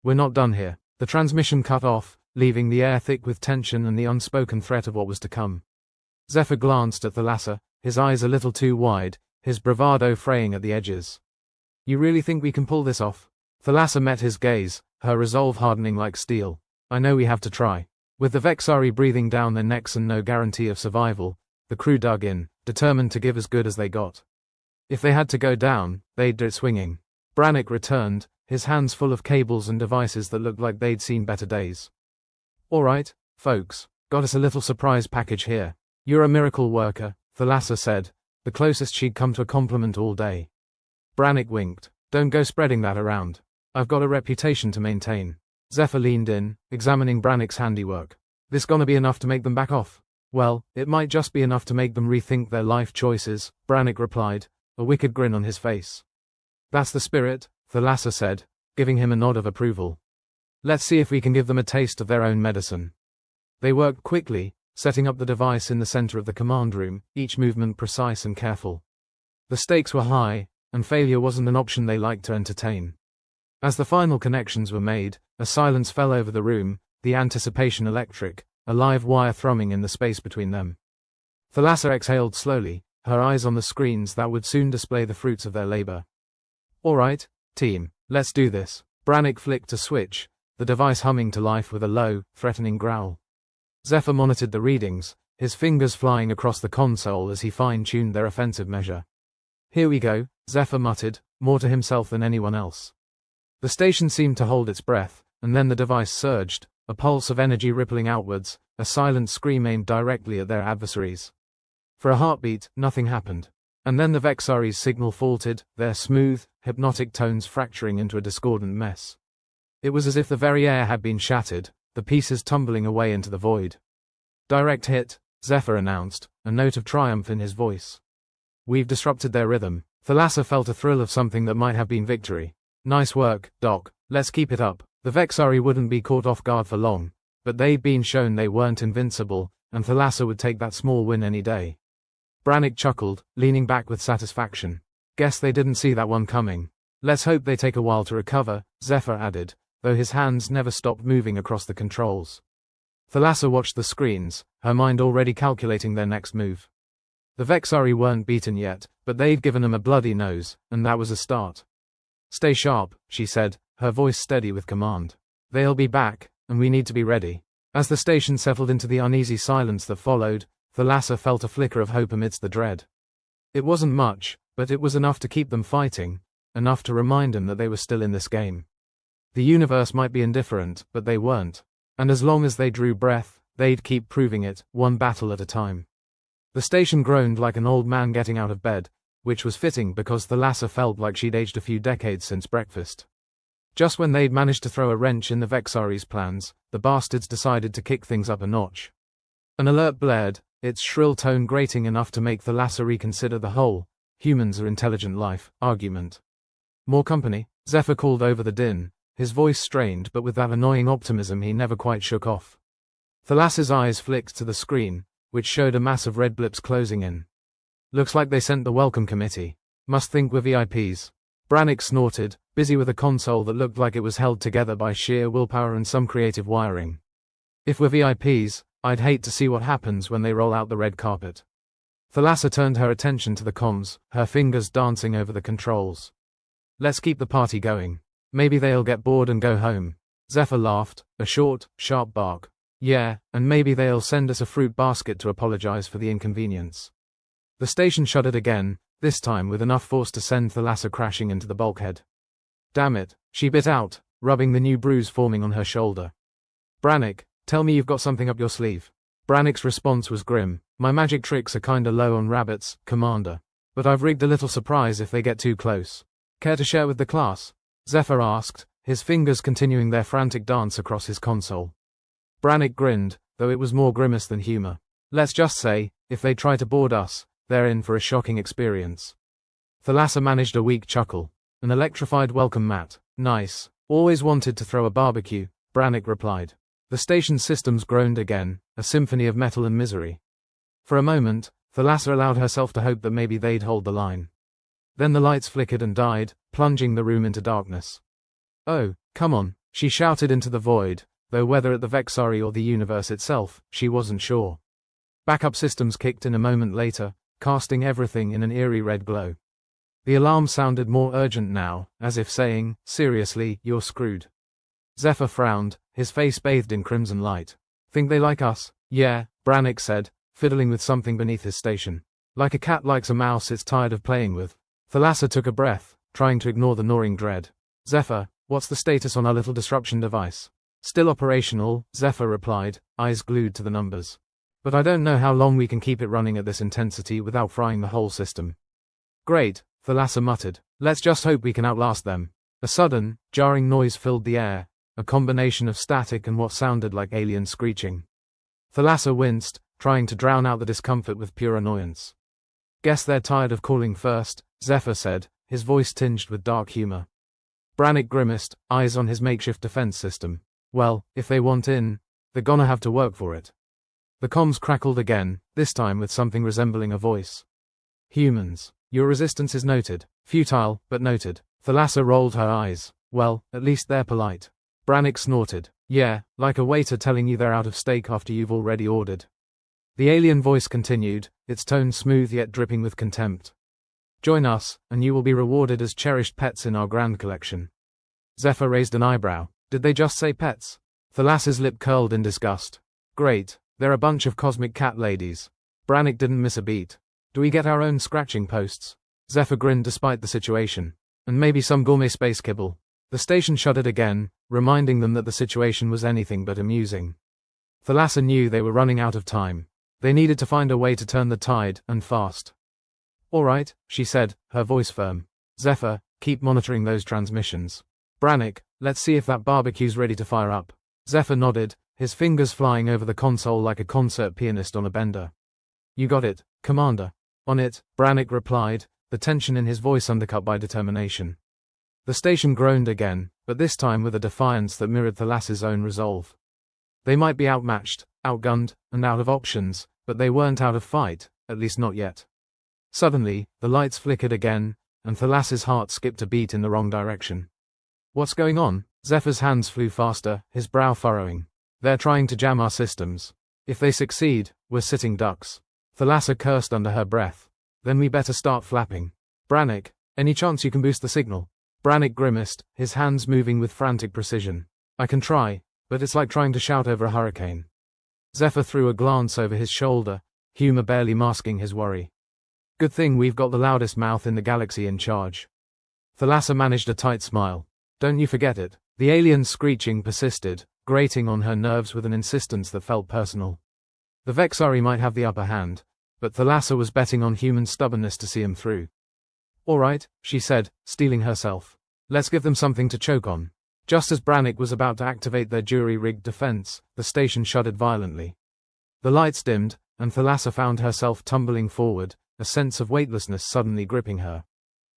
We're not done here." The transmission cut off, leaving the air thick with tension and the unspoken threat of what was to come. Zephyr glanced at Thalassa, his eyes a little too wide, his bravado fraying at the edges. "You really think we can pull this off?" Thalassa met his gaze, her resolve hardening like steel. "I know we have to try." With the Vexari breathing down their necks and no guarantee of survival, the crew dug in, determined to give as good as they got. If they had to go down, they'd do it swinging. Brannick returned, his hands full of cables and devices that looked like they'd seen better days. "All right, folks, got us a little surprise package here. You're a miracle worker," Thalassa said, the closest she'd come to a compliment all day. Brannick winked. "Don't go spreading that around. I've got a reputation to maintain." Zephyr leaned in, examining Brannick's handiwork. "This gonna be enough to make them back off?" "Well, it might just be enough to make them rethink their life choices," Brannick replied, a wicked grin on his face. "That's the spirit," Thalassa said, giving him a nod of approval. "Let's see if we can give them a taste of their own medicine." They worked quickly, setting up the device in the center of the command room, each movement precise and careful. The stakes were high, and failure wasn't an option they liked to entertain. As the final connections were made, a silence fell over the room, the anticipation electric, a live wire thrumming in the space between them. Thalassa exhaled slowly, her eyes on the screens that would soon display the fruits of their labor. "All right, team, let's do this." Brannick flicked a switch, the device humming to life with a low, threatening growl. Zephyr monitored the readings, his fingers flying across the console as he fine-tuned their offensive measure. "Here we go," Zephyr muttered, more to himself than anyone else. The station seemed to hold its breath, and then the device surged, a pulse of energy rippling outwards, a silent scream aimed directly at their adversaries. For a heartbeat, nothing happened. And then the Vexari's signal faltered, their smooth, hypnotic tones fracturing into a discordant mess. It was as if the very air had been shattered, the pieces tumbling away into the void. "Direct hit," Zephyr announced, a note of triumph in his voice. "We've disrupted their rhythm." Thalassa felt a thrill of something that might have been victory. "Nice work, Doc. Let's keep it up." The Vexari wouldn't be caught off guard for long, but they'd been shown they weren't invincible, and Thalassa would take that small win any day. Brannick chuckled, leaning back with satisfaction. "Guess they didn't see that one coming. Let's hope they take a while to recover," Zephyr added, though his hands never stopped moving across the controls. Thalassa watched the screens, her mind already calculating their next move. The Vexari weren't beaten yet, but they'd given them a bloody nose, and that was a start. "Stay sharp," she said, her voice steady with command. "They'll be back, and we need to be ready." As the station settled into the uneasy silence that followed, Thalassa felt a flicker of hope amidst the dread. It wasn't much, but it was enough to keep them fighting, enough to remind them that they were still in this game. The universe might be indifferent, but they weren't. And as long as they drew breath, they'd keep proving it, one battle at a time. The station groaned like an old man getting out of bed, which was fitting because Thalassa felt like she'd aged a few decades since breakfast. Just when they'd managed to throw a wrench in the Vexari's plans, the bastards decided to kick things up a notch. An alert blared, its shrill tone grating enough to make Thalassa reconsider the whole "humans are intelligent life" argument. More company? Zephyr called over the din, his voice strained but with that annoying optimism he never quite shook off. Thalassa's eyes flicked to the screen, which showed a mass of red blips closing in. Looks like they sent the welcome committee. Must think we're VIPs. Brannick snorted, busy with a console that looked like it was held together by sheer willpower and some creative wiring. If we're VIPs, I'd hate to see what happens when they roll out the red carpet. Thalassa turned her attention to the comms, her fingers dancing over the controls. Let's keep the party going. Maybe they'll get bored and go home. Zephyr laughed, a short, sharp bark. Yeah, and maybe they'll send us a fruit basket to apologize for the inconvenience. The station shuddered again, this time with enough force to send Thalassa crashing into the bulkhead. Damn it, she bit out, rubbing the new bruise forming on her shoulder. Brannick, tell me you've got something up your sleeve. Brannick's response was grim. My magic tricks are kinda low on rabbits, Commander. But I've rigged a little surprise if they get too close. Care to share with the class? Zephyr asked, his fingers continuing their frantic dance across his console. Brannick grinned, though it was more grimace than humor. Let's just say, if they try to board us, they're in for a shocking experience. Thalassa managed a weak chuckle. An electrified welcome mat. Nice. Always wanted to throw a barbecue, Brannick replied. The station's systems groaned again, a symphony of metal and misery. For a moment, Thalassa allowed herself to hope that maybe they'd hold the line. Then the lights flickered and died, plunging the room into darkness. Oh, come on, she shouted into the void, though whether at the Vexari or the universe itself, she wasn't sure. Backup systems kicked in a moment later, casting everything in an eerie red glow. The alarm sounded more urgent now, as if saying, seriously, you're screwed. Zephyr frowned, his face bathed in crimson light. Think they like us? Yeah, Brannick said, fiddling with something beneath his station. Like a cat likes a mouse it's tired of playing with. Thalassa took a breath, trying to ignore the gnawing dread. Zephyr, what's the status on our little disruption device? Still operational, Zephyr replied, eyes glued to the numbers. But I don't know how long we can keep it running at this intensity without frying the whole system. Great, Thalassa muttered. Let's just hope we can outlast them. A sudden, jarring noise filled the air, a combination of static and what sounded like alien screeching. Thalassa winced, trying to drown out the discomfort with pure annoyance. Guess they're tired of calling first, Zephyr said, his voice tinged with dark humor. Brannick grimaced, eyes on his makeshift defense system. Well, if they want in, they're gonna have to work for it. The comms crackled again, this time with something resembling a voice. Humans, your resistance is noted. Futile, but noted. Thalassa rolled her eyes. Well, at least they're polite. Brannick snorted. Yeah, like a waiter telling you they're out of steak after you've already ordered. The alien voice continued, its tone smooth yet dripping with contempt. Join us, and you will be rewarded as cherished pets in our grand collection. Zephyr raised an eyebrow. Did they just say pets? Thalassa's lip curled in disgust. Great, they're a bunch of cosmic cat ladies. Brannick didn't miss a beat. Do we get our own scratching posts? Zephyr grinned despite the situation. And maybe some gourmet space kibble. The station shuddered again, reminding them that the situation was anything but amusing. Thalassa knew they were running out of time. They needed to find a way to turn the tide, and fast. All right, she said, her voice firm. Zephyr, keep monitoring those transmissions. Brannick, let's see if that barbecue's ready to fire up. Zephyr nodded, his fingers flying over the console like a concert pianist on a bender. You got it, Commander. On it, Brannick replied, the tension in his voice undercut by determination. The station groaned again, but this time with a defiance that mirrored Thalassa's own resolve. They might be outmatched, outgunned, and out of options, but they weren't out of fight, at least not yet. Suddenly, the lights flickered again, and Thalassa's heart skipped a beat in the wrong direction. What's going on? Zephyr's hands flew faster, his brow furrowing. They're trying to jam our systems. If they succeed, we're sitting ducks. Thalassa cursed under her breath. Then we better start flapping. Brannick, any chance you can boost the signal? Brannick grimaced, his hands moving with frantic precision. I can try, but it's like trying to shout over a hurricane. Zephyr threw a glance over his shoulder, humor barely masking his worry. Good thing we've got the loudest mouth in the galaxy in charge. Thalassa managed a tight smile. Don't you forget it. The alien's screeching persisted, grating on her nerves with an insistence that felt personal. The Vexari might have the upper hand, but Thalassa was betting on human stubbornness to see him through. All right, she said, steeling herself. Let's give them something to choke on. Just as Brannick was about to activate their jury-rigged defense, the station shuddered violently. The lights dimmed, and Thalassa found herself tumbling forward, a sense of weightlessness suddenly gripping her.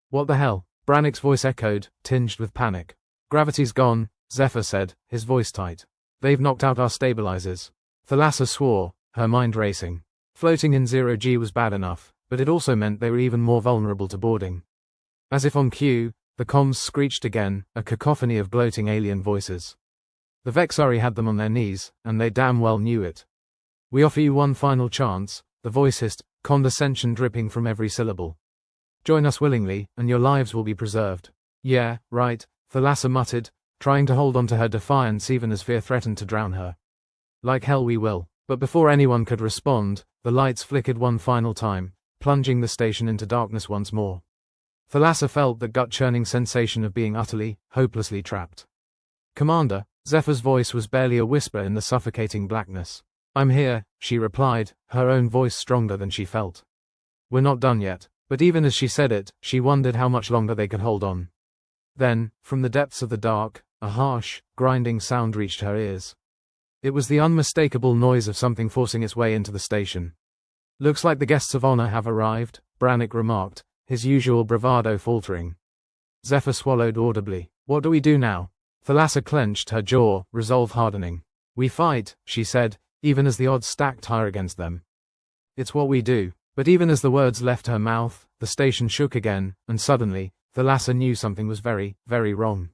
What the hell? Brannick's voice echoed, tinged with panic. Gravity's gone, Zephyr said, his voice tight. They've knocked out our stabilizers. Thalassa swore, her mind racing. Floating in 0G was bad enough, but it also meant they were even more vulnerable to boarding. As if on cue, the comms screeched again, a cacophony of gloating alien voices. The Vexari had them on their knees, and they damn well knew it. We offer you one final chance, the voice hissed, condescension dripping from every syllable. Join us willingly, and your lives will be preserved. Yeah, right, Thalassa muttered, trying to hold on to her defiance even as fear threatened to drown her. Like hell we will. But before anyone could respond, the lights flickered one final time, plunging the station into darkness once more. Thalassa felt the gut-churning sensation of being utterly, hopelessly trapped. Commander, Zephyr's voice was barely a whisper in the suffocating blackness. I'm here, she replied, her own voice stronger than she felt. We're not done yet, but even as she said it, she wondered how much longer they could hold on. Then, from the depths of the dark, a harsh, grinding sound reached her ears. It was the unmistakable noise of something forcing its way into the station. Looks like the guests of honor have arrived, Brannick remarked, his usual bravado faltering. Zephyr swallowed audibly. What do we do now? Thalassa clenched her jaw, resolve hardening. We fight, she said, even as the odds stacked higher against them. It's what we do. But even as the words left her mouth, the station shook again, and suddenly, Thalassa knew something was very, very wrong.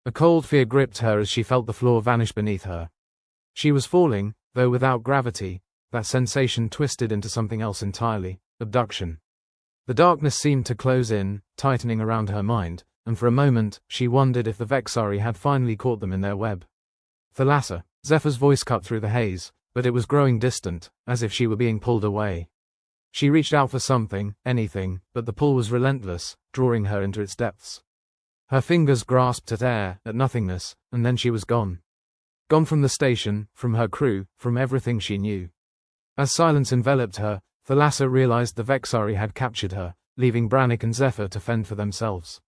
A cold fear gripped her as she felt the floor vanish beneath her. She was falling, though without gravity, that sensation twisted into something else entirely, abduction. The darkness seemed to close in, tightening around her mind, and for a moment, she wondered if the Vexari had finally caught them in their web. Thalassa, Zephyr's voice cut through the haze, but it was growing distant, as if she were being pulled away. She reached out for something, anything, but the pull was relentless, drawing her into its depths. Her fingers grasped at air, at nothingness, and then she was gone. Gone from the station, from her crew, from everything she knew. As silence enveloped her, Thalassa realized the Vexari had captured her, leaving Brannick and Zephyr to fend for themselves.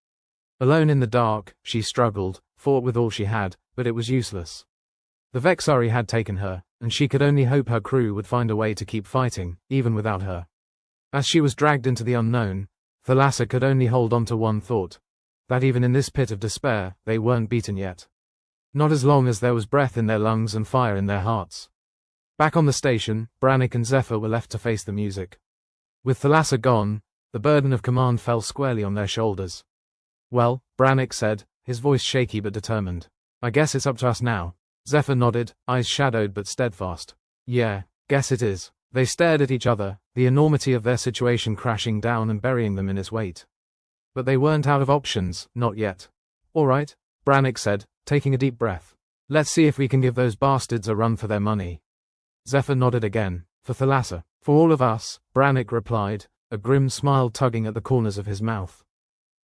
Alone in the dark, she struggled, fought with all she had, but it was useless. The Vexari had taken her, and she could only hope her crew would find a way to keep fighting, even without her. As she was dragged into the unknown, Thalassa could only hold on to one thought. That even in this pit of despair, they weren't beaten yet. Not as long as there was breath in their lungs and fire in their hearts. Back on the station, Brannick and Zephyr were left to face the music. With Thalassa gone, the burden of command fell squarely on their shoulders. Well, Brannick said, his voice shaky but determined. I guess it's up to us now. Zephyr nodded, eyes shadowed but steadfast. Yeah, guess it is. They stared at each other, the enormity of their situation crashing down and burying them in its weight. But they weren't out of options, not yet. All right, Brannick said, taking a deep breath. Let's see if we can give those bastards a run for their money. Zephyr nodded again. For Thalassa. For all of us, Brannick replied, a grim smile tugging at the corners of his mouth.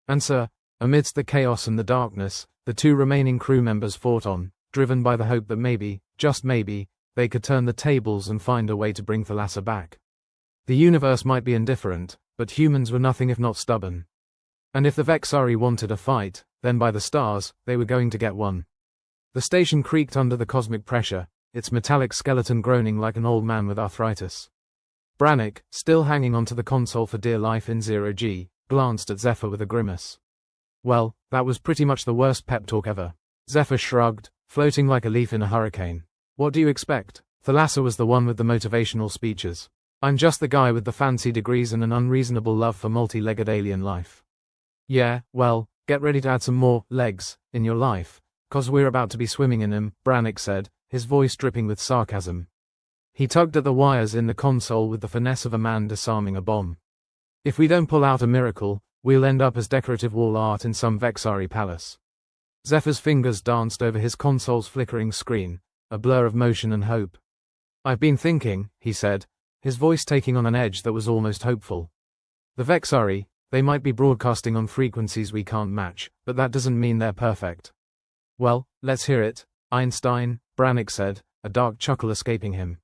And sir, amidst the chaos and the darkness, the two remaining crew members fought on, driven by the hope that maybe, just maybe, they could turn the tables and find a way to bring Thalassa back. The universe might be indifferent, but humans were nothing if not stubborn. And if the Vexari wanted a fight, then by the stars, they were going to get one. The station creaked under the cosmic pressure, its metallic skeleton groaning like an old man with arthritis. Brannick, still hanging onto the console for dear life in 0G, glanced at Zephyr with a grimace. Well, that was pretty much the worst pep talk ever. Zephyr shrugged, floating like a leaf in a hurricane. What do you expect? Thalassa was the one with the motivational speeches. I'm just the guy with the fancy degrees and an unreasonable love for multi-legged alien life. Yeah, well, get ready to add some more legs in your life, 'cause we're about to be swimming in 'em, Brannick said, his voice dripping with sarcasm. He tugged at the wires in the console with the finesse of a man disarming a bomb. If we don't pull out a miracle, we'll end up as decorative wall art in some Vexari palace. Zephyr's fingers danced over his console's flickering screen, a blur of motion and hope. "I've been thinking," he said, his voice taking on an edge that was almost hopeful. "The Vexari, they might be broadcasting on frequencies we can't match, but that doesn't mean they're perfect." "Well, let's hear it, Einstein," Brannick said, a dark chuckle escaping him.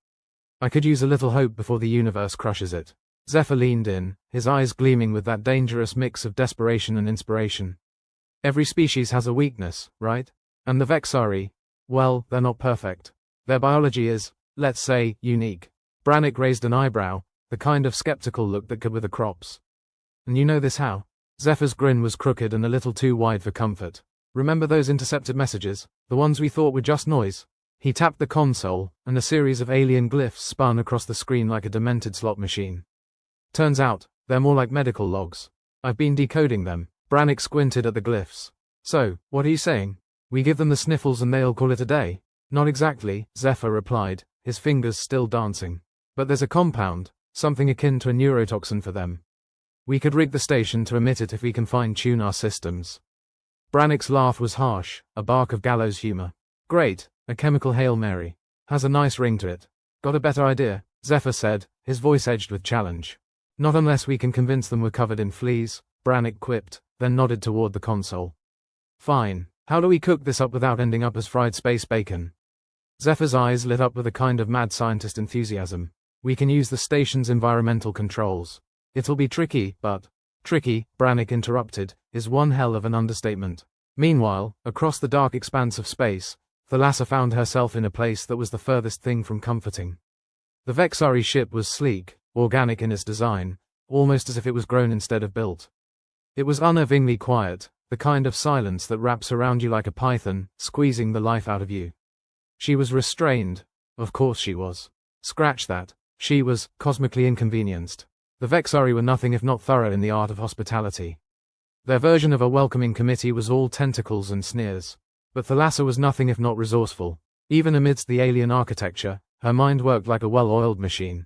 "I could use a little hope before the universe crushes it." Zephyr leaned in, his eyes gleaming with that dangerous mix of desperation and inspiration. "Every species has a weakness, right? And the Vexari, well, they're not perfect. Their biology is, let's say, unique." Brannick raised an eyebrow, the kind of skeptical look that could with the crops. "And you know this how?" Zephyr's grin was crooked and a little too wide for comfort. "Remember those intercepted messages? The ones we thought were just noise?" He tapped the console, and a series of alien glyphs spun across the screen like a demented slot machine. "Turns out, they're more like medical logs. I've been decoding them." Brannick squinted at the glyphs. "So, what are you saying? We give them the sniffles and they'll call it a day?" "Not exactly," Zephyr replied, his fingers still dancing. "But there's a compound, something akin to a neurotoxin for them. We could rig the station to emit it if we can fine-tune our systems." Brannick's laugh was harsh, a bark of gallows humor. "Great, a chemical Hail Mary. Has a nice ring to it. Got a better idea?" Zephyr said, his voice edged with challenge. "Not unless we can convince them we're covered in fleas," Brannick quipped, then nodded toward the console. "Fine. How do we cook this up without ending up as fried space bacon?" Zephyr's eyes lit up with a kind of mad scientist enthusiasm. "We can use the station's environmental controls. It'll be tricky, but—" "Tricky," Brannick interrupted, is one hell of an understatement. Meanwhile, across the dark expanse of space, Thalassa found herself in a place that was the furthest thing from comforting. The Vexari ship was sleek, organic in its design, almost as if it was grown instead of built. It was unnervingly quiet, the kind of silence that wraps around you like a python, squeezing the life out of you. She was restrained. Of course she was. Scratch that. She was cosmically inconvenienced. The Vexari were nothing if not thorough in the art of hospitality. Their version of a welcoming committee was all tentacles and sneers. But Thalassa was nothing if not resourceful. Even amidst the alien architecture, her mind worked like a well-oiled machine.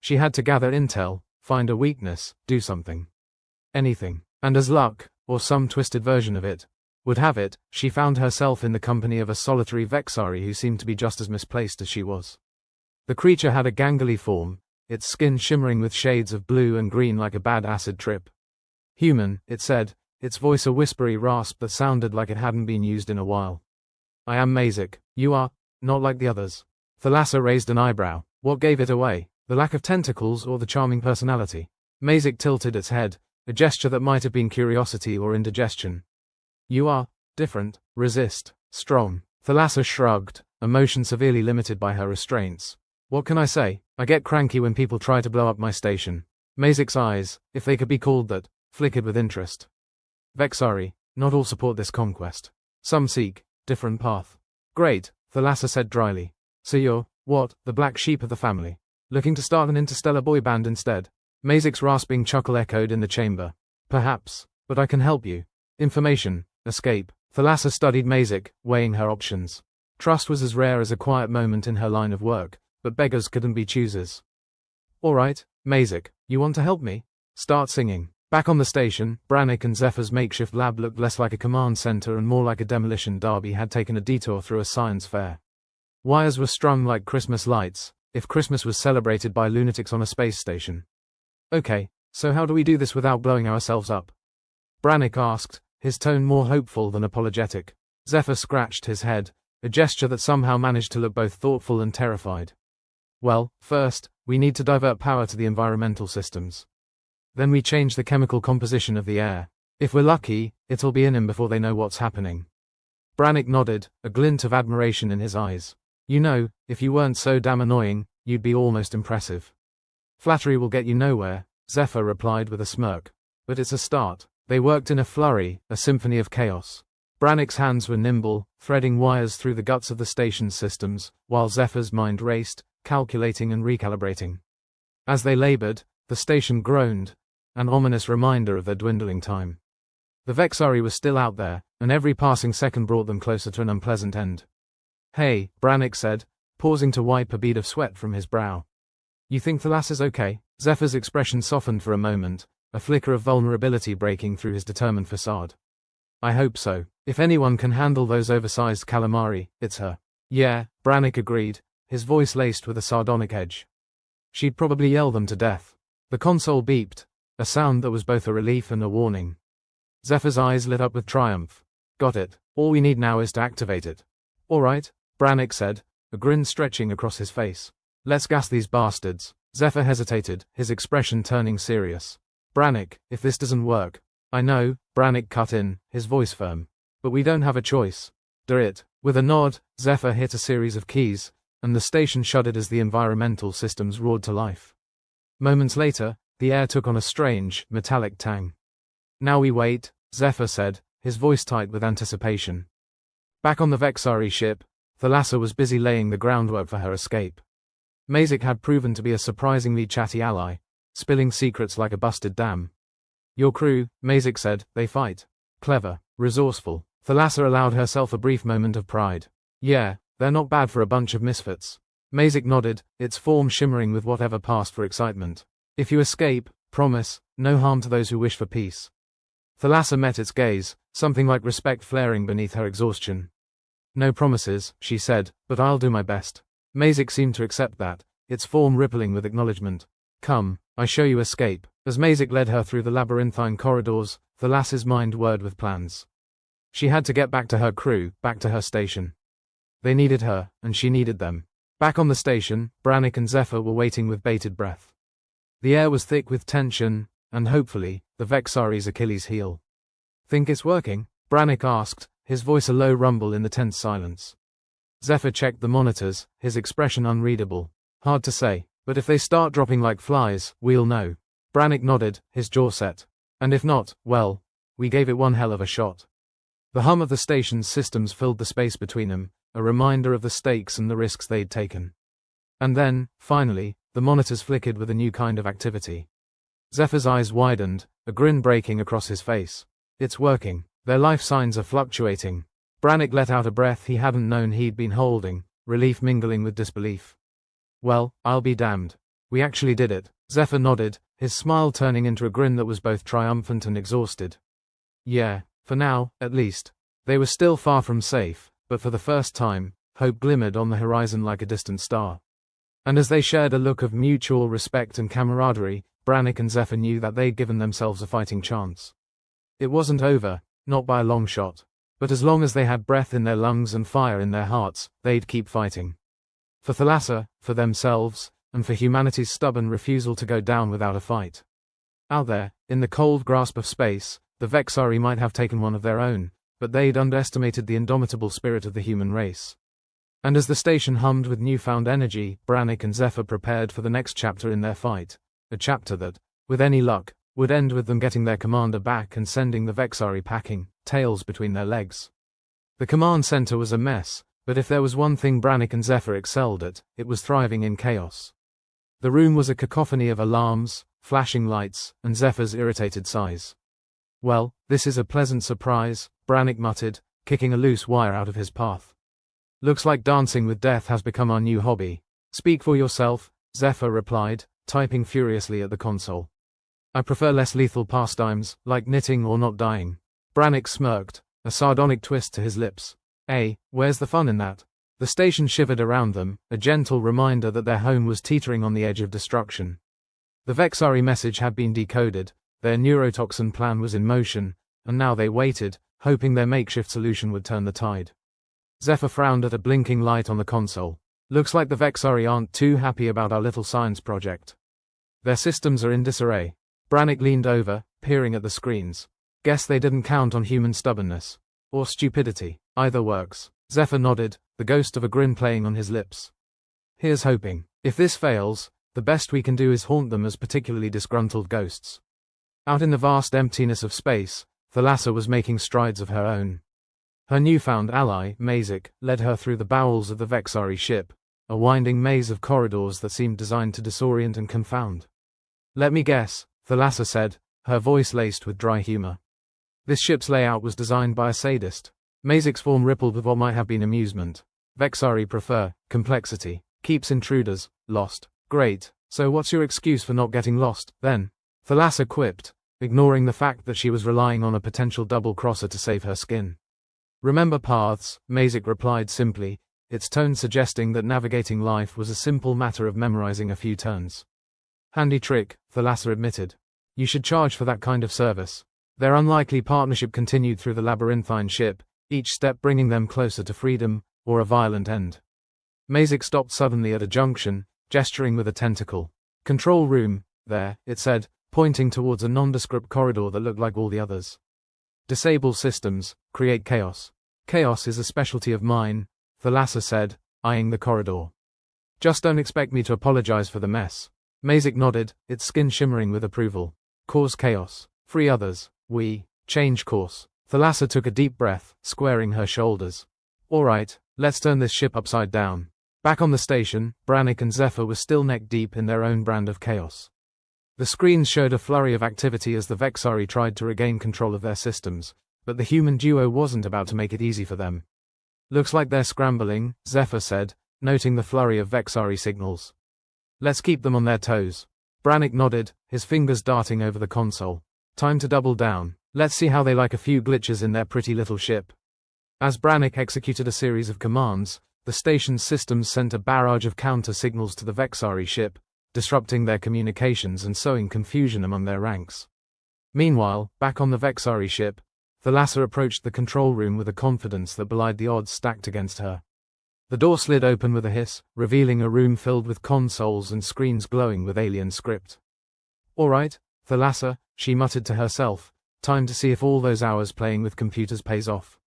She had to gather intel, find a weakness, do something. Anything. And as luck, or some twisted version of it, would have it, she found herself in the company of a solitary Vexari who seemed to be just as misplaced as she was. The creature had a gangly form, its skin shimmering with shades of blue and green like a bad acid trip. "Human," it said, its voice a whispery rasp that sounded like it hadn't been used in a while. "I am Mazik. You are not like the others." Thalassa raised an eyebrow. What gave it away? The lack of tentacles or the charming personality? Mazik tilted its head, a gesture that might have been curiosity or indigestion. "You are different, resist, strong." Thalassa shrugged, emotion severely limited by her restraints. "What can I say? I get cranky when people try to blow up my station." Mazik's eyes, if they could be called that, flickered with interest. "Vexari, not all support this conquest. Some seek different path." "Great," Thalassa said dryly. "So you're, what, the black sheep of the family? Looking to start an interstellar boy band instead?" Mazik's rasping chuckle echoed in the chamber. "Perhaps, but I can help you. Information, escape." Thalassa studied Mazik, weighing her options. Trust was as rare as a quiet moment in her line of work, but beggars couldn't be choosers. "All right, Mazik, you want to help me? Start singing." Back on the station, Brannick and Zephyr's makeshift lab looked less like a command center and more like a demolition derby had taken a detour through a science fair. Wires were strung like Christmas lights, if Christmas was celebrated by lunatics on a space station. "Okay, so how do we do this without blowing ourselves up?" Brannick asked, his tone more hopeful than apologetic. Zephyr scratched his head, a gesture that somehow managed to look both thoughtful and terrified. "Well, first, we need to divert power to the environmental systems. Then we change the chemical composition of the air. If we're lucky, it'll be in him before they know what's happening." Brannick nodded, a glint of admiration in his eyes. "You know, if you weren't so damn annoying, you'd be almost impressive." "Flattery will get you nowhere," Zephyr replied with a smirk. "But it's a start." They worked in a flurry, a symphony of chaos. Brannick's hands were nimble, threading wires through the guts of the station's systems, while Zephyr's mind raced, calculating and recalibrating. As they labored, the station groaned, an ominous reminder of their dwindling time. The Vexari was still out there, and every passing second brought them closer to an unpleasant end. "Hey," Brannick said, pausing to wipe a bead of sweat from his brow. "You think Thalassa's okay?" Zephyr's expression softened for a moment, a flicker of vulnerability breaking through his determined facade. I hope so. If anyone can handle those oversized calamari, it's her. Yeah, Brannick agreed, his voice laced with a sardonic edge. She'd probably yell them to death. The console beeped, a sound that was both a relief and a warning. Zephyr's eyes lit up with triumph. Got it. All we need now is to activate it. All right, Brannick said, a grin stretching across his face. Let's gas these bastards. Zephyr hesitated, his expression turning serious. Brannick, if this doesn't work. I know, Brannick cut in, his voice firm. But we don't have a choice. Do it. With a nod, Zephyr hit a series of keys, and the station shuddered as the environmental systems roared to life. Moments later, the air took on a strange, metallic tang. Now we wait, Zephyr said, his voice tight with anticipation. Back on the Vexari ship, Thalassa was busy laying the groundwork for her escape. Mazik had proven to be a surprisingly chatty ally, spilling secrets like a busted dam. Your crew, Mazik said, they fight. Clever, resourceful. Thalassa allowed herself a brief moment of pride. Yeah, they're not bad for a bunch of misfits. Mazik nodded, its form shimmering with whatever passed for excitement. If you escape, promise, no harm to those who wish for peace. Thalassa met its gaze, something like respect flaring beneath her exhaustion. No promises, she said, but I'll do my best. Mazik seemed to accept that, its form rippling with acknowledgement. Come, I show you escape. As Mazik led her through the labyrinthine corridors, Thalassa's mind whirred with plans. She had to get back to her crew, back to her station. They needed her, and she needed them. Back on the station, Brannick and Zephyr were waiting with bated breath. The air was thick with tension, and hopefully, the Vexari's Achilles heel. Think it's working? Brannick asked, his voice a low rumble in the tense silence. Zephyr checked the monitors, his expression unreadable. Hard to say, but if they start dropping like flies, we'll know. Brannick nodded, his jaw set. And if not, well, we gave it one hell of a shot. The hum of the station's systems filled the space between them, a reminder of the stakes and the risks they'd taken. And then, finally, the monitors flickered with a new kind of activity. Zephyr's eyes widened, a grin breaking across his face. It's working. Their life signs are fluctuating. Brannick let out a breath he hadn't known he'd been holding, relief mingling with disbelief. Well, I'll be damned. We actually did it. Zephyr nodded, his smile turning into a grin that was both triumphant and exhausted. Yeah, for now, at least. They were still far from safe, but for the first time, hope glimmered on the horizon like a distant star. And as they shared a look of mutual respect and camaraderie, Brannick and Zephyr knew that they'd given themselves a fighting chance. It wasn't over, not by a long shot. But as long as they had breath in their lungs and fire in their hearts, they'd keep fighting. For Thalassa, for themselves, and for humanity's stubborn refusal to go down without a fight. Out there, in the cold grasp of space, the Vexari might have taken one of their own, but they'd underestimated the indomitable spirit of the human race. And as the station hummed with newfound energy, Brannick and Zephyr prepared for the next chapter in their fight, a chapter that, with any luck, would end with them getting their commander back and sending the Vexari packing, tails between their legs. The command center was a mess, but if there was one thing Brannick and Zephyr excelled at, it was thriving in chaos. The room was a cacophony of alarms, flashing lights, and Zephyr's irritated sighs. Well, this is a pleasant surprise, Brannick muttered, kicking a loose wire out of his path. Looks like dancing with death has become our new hobby. Speak for yourself, Zephyr replied, typing furiously at the console. I prefer less lethal pastimes, like knitting or not dying. Brannick smirked, a sardonic twist to his lips. Where's the fun in that? The station shivered around them, a gentle reminder that their home was teetering on the edge of destruction. The Vexari message had been decoded, their neurotoxin plan was in motion, and now they waited, hoping their makeshift solution would turn the tide. Zephyr frowned at a blinking light on the console. Looks like the Vexari aren't too happy about our little science project. Their systems are in disarray. Brannick leaned over, peering at the screens. Guess they didn't count on human stubbornness. Or stupidity. Either works. Zephyr nodded, the ghost of a grin playing on his lips. Here's hoping. If this fails, the best we can do is haunt them as particularly disgruntled ghosts. Out in the vast emptiness of space, Thalassa was making strides of her own. Her newfound ally, Mazik, led her through the bowels of the Vexari ship, a winding maze of corridors that seemed designed to disorient and confound. Let me guess, Thalassa said, her voice laced with dry humor. This ship's layout was designed by a sadist. Mazik's form rippled with what might have been amusement. Vexari prefer complexity. Keeps intruders lost. Great. So what's your excuse for not getting lost, then? Thalassa quipped, ignoring the fact that she was relying on a potential double-crosser to save her skin. Remember paths, Mazik replied simply, its tone suggesting that navigating life was a simple matter of memorizing a few turns. Handy trick, Thalassa admitted. You should charge for that kind of service. Their unlikely partnership continued through the labyrinthine ship, each step bringing them closer to freedom, or a violent end. Mazik stopped suddenly at a junction, gesturing with a tentacle. Control room, there, it said, pointing towards a nondescript corridor that looked like all the others. Disable systems, create chaos. Chaos is a specialty of mine, Thalassa said, eyeing the corridor. Just don't expect me to apologize for the mess. Mazik nodded, its skin shimmering with approval. Cause chaos. Free others. Change course. Thalassa took a deep breath, squaring her shoulders. Alright, let's turn this ship upside down. Back on the station, Brannick and Zephyr were still neck-deep in their own brand of chaos. The screens showed a flurry of activity as the Vexari tried to regain control of their systems, but the human duo wasn't about to make it easy for them. Looks like they're scrambling, Zephyr said, noting the flurry of Vexari signals. Let's keep them on their toes. Brannick nodded, his fingers darting over the console. Time to double down. Let's see how they like a few glitches in their pretty little ship. As Brannick executed a series of commands, the station's systems sent a barrage of counter signals to the Vexari ship, disrupting their communications and sowing confusion among their ranks. Meanwhile, back on the Vexari ship, Thalassa approached the control room with a confidence that belied the odds stacked against her. The door slid open with a hiss, revealing a room filled with consoles and screens glowing with alien script. Alright, Thalassa, she muttered to herself, time to see if all those hours playing with computers pays off.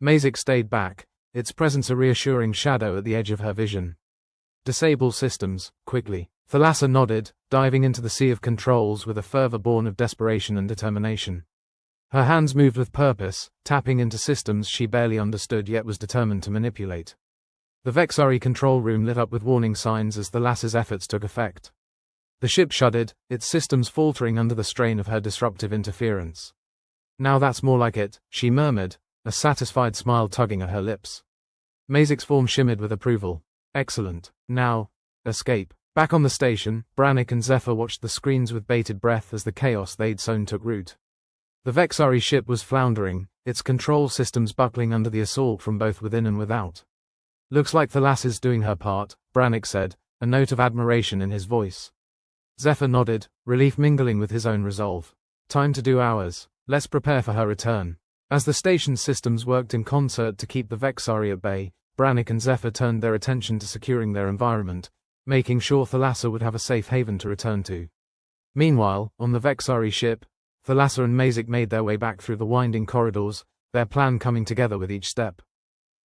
Mazik stayed back, its presence a reassuring shadow at the edge of her vision. Disable systems, quickly. Thalassa nodded, diving into the sea of controls with a fervor born of desperation and determination. Her hands moved with purpose, tapping into systems she barely understood yet was determined to manipulate. The Vexari control room lit up with warning signs as Thalassa's efforts took effect. The ship shuddered, its systems faltering under the strain of her disruptive interference. Now that's more like it, she murmured, a satisfied smile tugging at her lips. Mazik's form shimmered with approval. Excellent. Now, escape. Back on the station, Brannick and Zephyr watched the screens with bated breath as the chaos they'd sown took root. The Vexari ship was floundering, its control systems buckling under the assault from both within and without. Looks like Thalassa's doing her part, Brannick said, a note of admiration in his voice. Zephyr nodded, relief mingling with his own resolve. Time to do ours. Let's prepare for her return. As the station's systems worked in concert to keep the Vexari at bay, Brannick and Zephyr turned their attention to securing their environment, making sure Thalassa would have a safe haven to return to. Meanwhile, on the Vexari ship, Thalassa and Mazik made their way back through the winding corridors, their plan coming together with each step.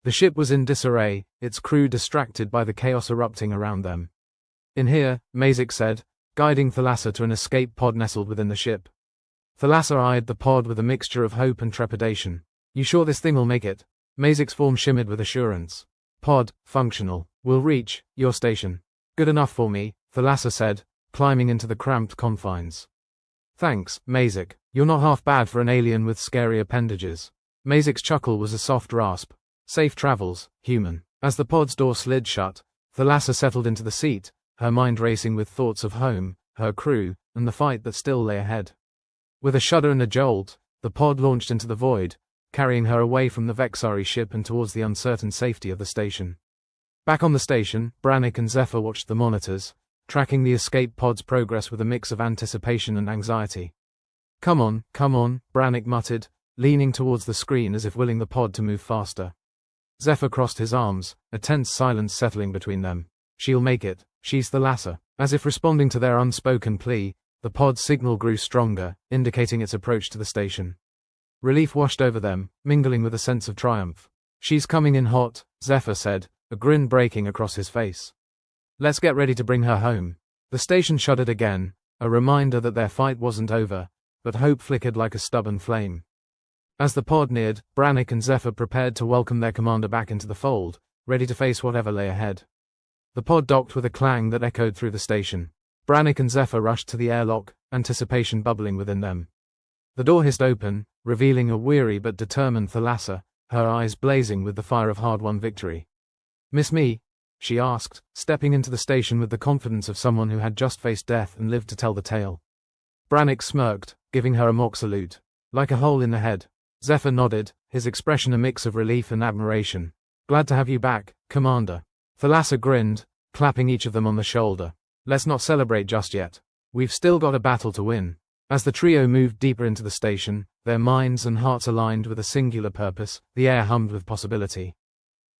The ship was in disarray, its crew distracted by the chaos erupting around them. In here, Mazik said, guiding Thalassa to an escape pod nestled within the ship. Thalassa eyed the pod with a mixture of hope and trepidation. You sure this thing will make it? Mazik's form shimmered with assurance. Pod, functional. We'll reach your station. Good enough for me, Thalassa said, climbing into the cramped confines. Thanks, Mazik. You're not half bad for an alien with scary appendages. Mazik's chuckle was a soft rasp. Safe travels, human. As the pod's door slid shut, Thalassa settled into the seat, her mind racing with thoughts of home, her crew, and the fight that still lay ahead. With a shudder and a jolt, the pod launched into the void, carrying her away from the Vexari ship and towards the uncertain safety of the station. Back on the station, Brannick and Zephyr watched the monitors, tracking the escape pod's progress with a mix of anticipation and anxiety. Come on, Brannick muttered, leaning towards the screen as if willing the pod to move faster. Zephyr crossed his arms, a tense silence settling between them. She'll make it, she's Thalassa. As if responding to their unspoken plea, the pod's signal grew stronger, indicating its approach to the station. Relief washed over them, mingling with a sense of triumph. She's coming in hot, Zephyr said, a grin breaking across his face. Let's get ready to bring her home. The station shuddered again, a reminder that their fight wasn't over, but hope flickered like a stubborn flame. As the pod neared, Brannick and Zephyr prepared to welcome their commander back into the fold, ready to face whatever lay ahead. The pod docked with a clang that echoed through the station. Brannick and Zephyr rushed to the airlock, anticipation bubbling within them. The door hissed open, revealing a weary but determined Thalassa, her eyes blazing with the fire of hard-won victory. Miss me? She asked, stepping into the station with the confidence of someone who had just faced death and lived to tell the tale. Brannick smirked, giving her a mock salute. Like a hole in the head. Zephyr nodded, his expression a mix of relief and admiration. Glad to have you back, Commander. Thalassa grinned, clapping each of them on the shoulder. Let's not celebrate just yet. We've still got a battle to win. As the trio moved deeper into the station, their minds and hearts aligned with a singular purpose, the air hummed with possibility.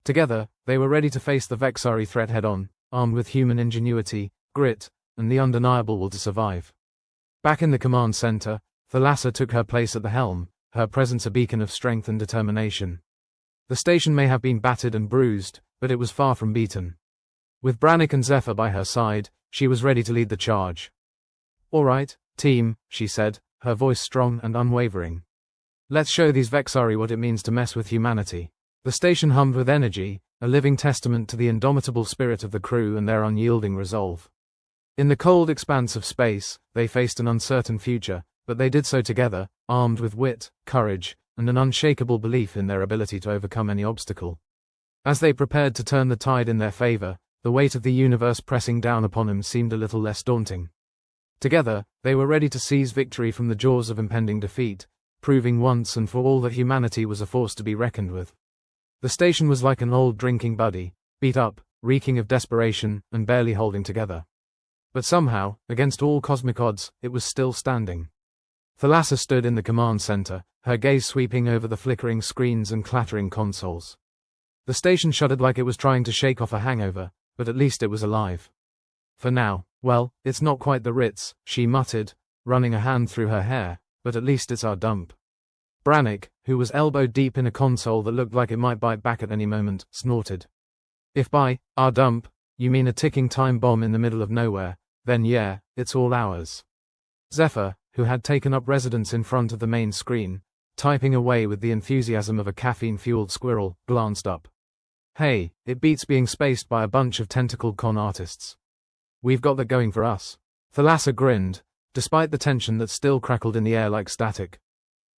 Together, they were ready to face the Vexari threat head-on, armed with human ingenuity, grit, and the undeniable will to survive. Back in the command center, Thalassa took her place at the helm, her presence a beacon of strength and determination. The station may have been battered and bruised, but it was far from beaten. With Brannick and Zephyr by her side, she was ready to lead the charge. All right, team, she said, her voice strong and unwavering. Let's show these Vexari what it means to mess with humanity. The station hummed with energy, a living testament to the indomitable spirit of the crew and their unyielding resolve. In the cold expanse of space, they faced an uncertain future, but they did so together, armed with wit, courage, and an unshakable belief in their ability to overcome any obstacle. As they prepared to turn the tide in their favor, the weight of the universe pressing down upon them seemed a little less daunting. Together, they were ready to seize victory from the jaws of impending defeat, proving once and for all that humanity was a force to be reckoned with. The station was like an old drinking buddy, beat up, reeking of desperation, and barely holding together. But somehow, against all cosmic odds, it was still standing. Thalassa stood in the command center, her gaze sweeping over the flickering screens and clattering consoles. The station shuddered like it was trying to shake off a hangover, but at least it was alive. For now, well, it's not quite the Ritz, she muttered, running a hand through her hair, but at least it's our dump. Brannick, who was elbowed deep in a console that looked like it might bite back at any moment, snorted. If by our dump, you mean a ticking time bomb in the middle of nowhere, then yeah, it's all ours. Zephyr, who had taken up residence in front of the main screen, typing away with the enthusiasm of a caffeine-fueled squirrel, glanced up. Hey, it beats being spaced by a bunch of tentacled con artists. We've got that going for us. Thalassa grinned, despite the tension that still crackled in the air like static.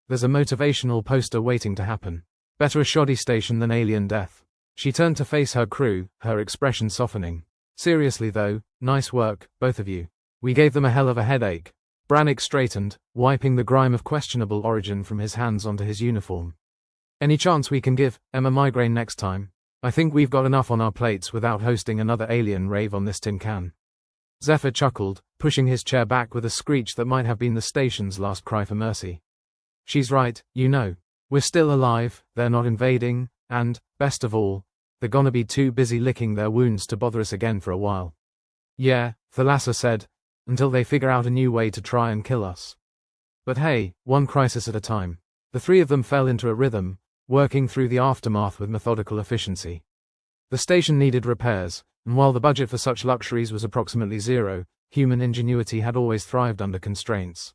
There's a motivational poster waiting to happen. Better a shoddy station than alien death. She turned to face her crew, her expression softening. Seriously though, nice work, both of you. We gave them a hell of a headache. Brannick straightened, wiping the grime of questionable origin from his hands onto his uniform. Any chance we can give Emma migraine next time? I think we've got enough on our plates without hosting another alien rave on this tin can. Zephyr chuckled, pushing his chair back with a screech that might have been the station's last cry for mercy. She's right, you know. We're still alive, they're not invading, and, best of all, they're gonna be too busy licking their wounds to bother us again for a while. Yeah, Thalassa said, until they figure out a new way to try and kill us. But hey, one crisis at a time. The three of them fell into a rhythm, working through the aftermath with methodical efficiency. The station needed repairs, and while the budget for such luxuries was approximately zero, human ingenuity had always thrived under constraints.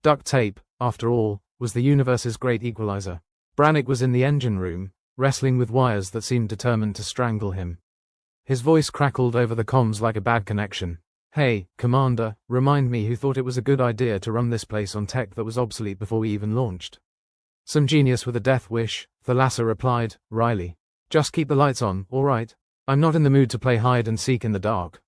Duct tape, after all, was the universe's great equalizer. Brannick was in the engine room, wrestling with wires that seemed determined to strangle him. His voice crackled over the comms like a bad connection. Hey, Commander, remind me who thought it was a good idea to run this place on tech that was obsolete before we even launched. Some genius with a death wish, Thalassa replied, wryly. Just keep the lights on, all right? I'm not in the mood to play hide and seek in the dark.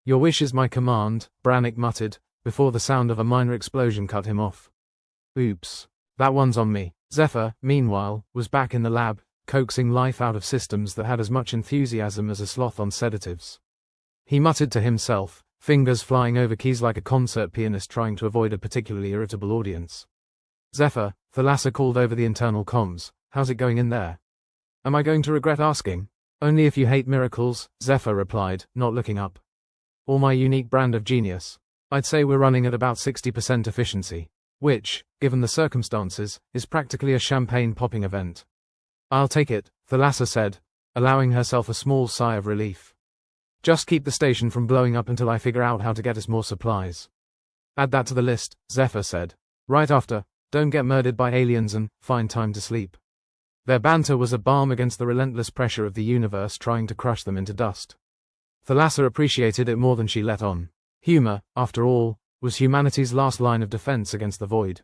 Your wish is my command, Brannick muttered, before the sound of a minor explosion cut him off. Oops. That one's on me. Zephyr, meanwhile, was back in the lab, coaxing life out of systems that had as much enthusiasm as a sloth on sedatives. He muttered to himself, fingers flying over keys like a concert pianist trying to avoid a particularly irritable audience. Zephyr, Thalassa called over the internal comms, how's it going in there? Am I going to regret asking? Only if you hate miracles, Zephyr replied, not looking up. Or my unique brand of genius. I'd say we're running at about 60% efficiency. Which, given the circumstances, is practically a champagne-popping event. I'll take it, Thalassa said, allowing herself a small sigh of relief. Just keep the station from blowing up until I figure out how to get us more supplies. Add that to the list, Zephyr said. Right after, don't get murdered by aliens and find time to sleep. Their banter was a balm against the relentless pressure of the universe trying to crush them into dust. Thalassa appreciated it more than she let on. Humor, after all, was humanity's last line of defense against the void.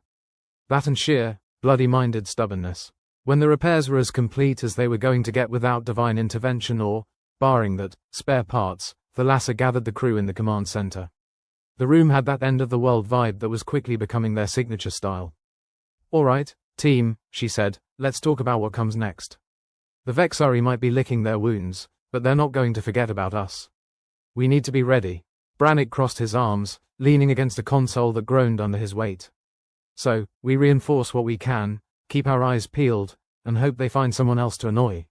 That and sheer, bloody-minded stubbornness. When the repairs were as complete as they were going to get without divine intervention or, barring that, spare parts, Thalassa gathered the crew in the command center. The room had that end-of-the-world vibe that was quickly becoming their signature style. "Alright, team," she said, "let's talk about what comes next. The Vexari might be licking their wounds, but they're not going to forget about us. We need to be ready." Brannick crossed his arms, leaning against a console that groaned under his weight. "So, we reinforce what we can, keep our eyes peeled, and hope they find someone else to annoy."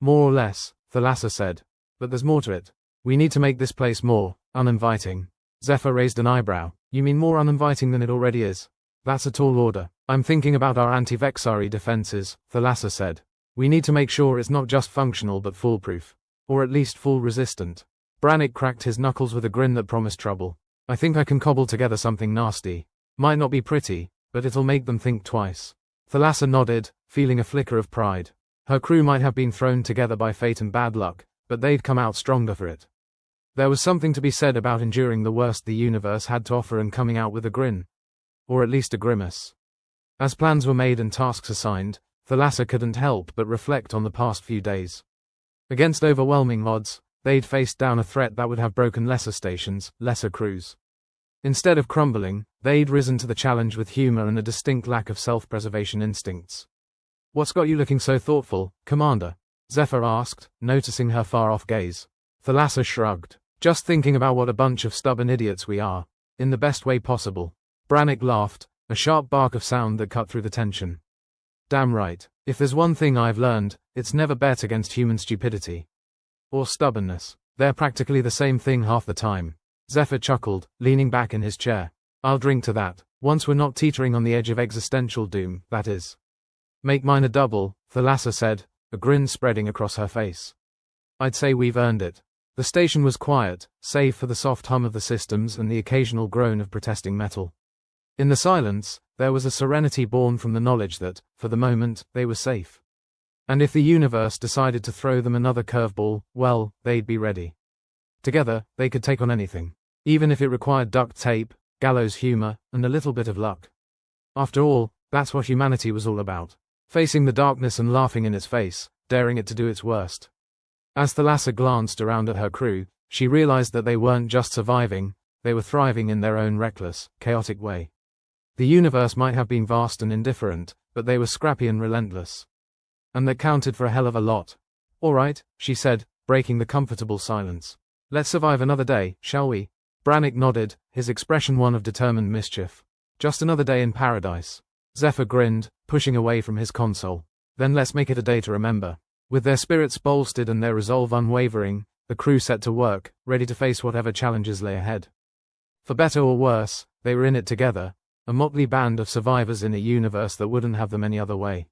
"More or less," Thalassa said. "But there's more to it. We need to make this place more uninviting." Zephyr raised an eyebrow. "You mean more uninviting than it already is?" "That's a tall order." "I'm thinking about our anti-Vexari defenses," Thalassa said. "We need to make sure it's not just functional but foolproof. Or at least fool-resistant." Brannick cracked his knuckles with a grin that promised trouble. "I think I can cobble together something nasty. Might not be pretty, but it'll make them think twice." Thalassa nodded, feeling a flicker of pride. Her crew might have been thrown together by fate and bad luck, but they'd come out stronger for it. There was something to be said about enduring the worst the universe had to offer and coming out with a grin. Or at least a grimace. As plans were made and tasks assigned, Thalassa couldn't help but reflect on the past few days. Against overwhelming odds, they'd faced down a threat that would have broken lesser stations, lesser crews. Instead of crumbling, they'd risen to the challenge with humor and a distinct lack of self-preservation instincts. "What's got you looking so thoughtful, Commander?" Zephyr asked, noticing her far-off gaze. Thalassa shrugged. "Just thinking about what a bunch of stubborn idiots we are. In the best way possible." Brannick laughed, a sharp bark of sound that cut through the tension. "Damn right. If there's one thing I've learned, it's never bet against human stupidity. Or stubbornness. They're practically the same thing half the time." Zephyr chuckled, leaning back in his chair. "I'll drink to that. Once we're not teetering on the edge of existential doom, that is." "Make mine a double," Thalassa said, a grin spreading across her face. "I'd say we've earned it." The station was quiet, save for the soft hum of the systems and the occasional groan of protesting metal. In the silence, there was a serenity born from the knowledge that, for the moment, they were safe. And if the universe decided to throw them another curveball, well, they'd be ready. Together, they could take on anything. Even if it required duct tape, gallows humor, and a little bit of luck. After all, that's what humanity was all about. Facing the darkness and laughing in its face, daring it to do its worst. As Thalassa glanced around at her crew, she realized that they weren't just surviving, they were thriving in their own reckless, chaotic way. The universe might have been vast and indifferent, but they were scrappy and relentless. And that counted for a hell of a lot. "All right," she said, breaking the comfortable silence. "Let's survive another day, shall we?" Brannick nodded, his expression one of determined mischief. "Just another day in paradise." Zephyr grinned, pushing away from his console. "Then let's make it a day to remember." With their spirits bolstered and their resolve unwavering, the crew set to work, ready to face whatever challenges lay ahead. For better or worse, they were in it together, a motley band of survivors in a universe that wouldn't have them any other way.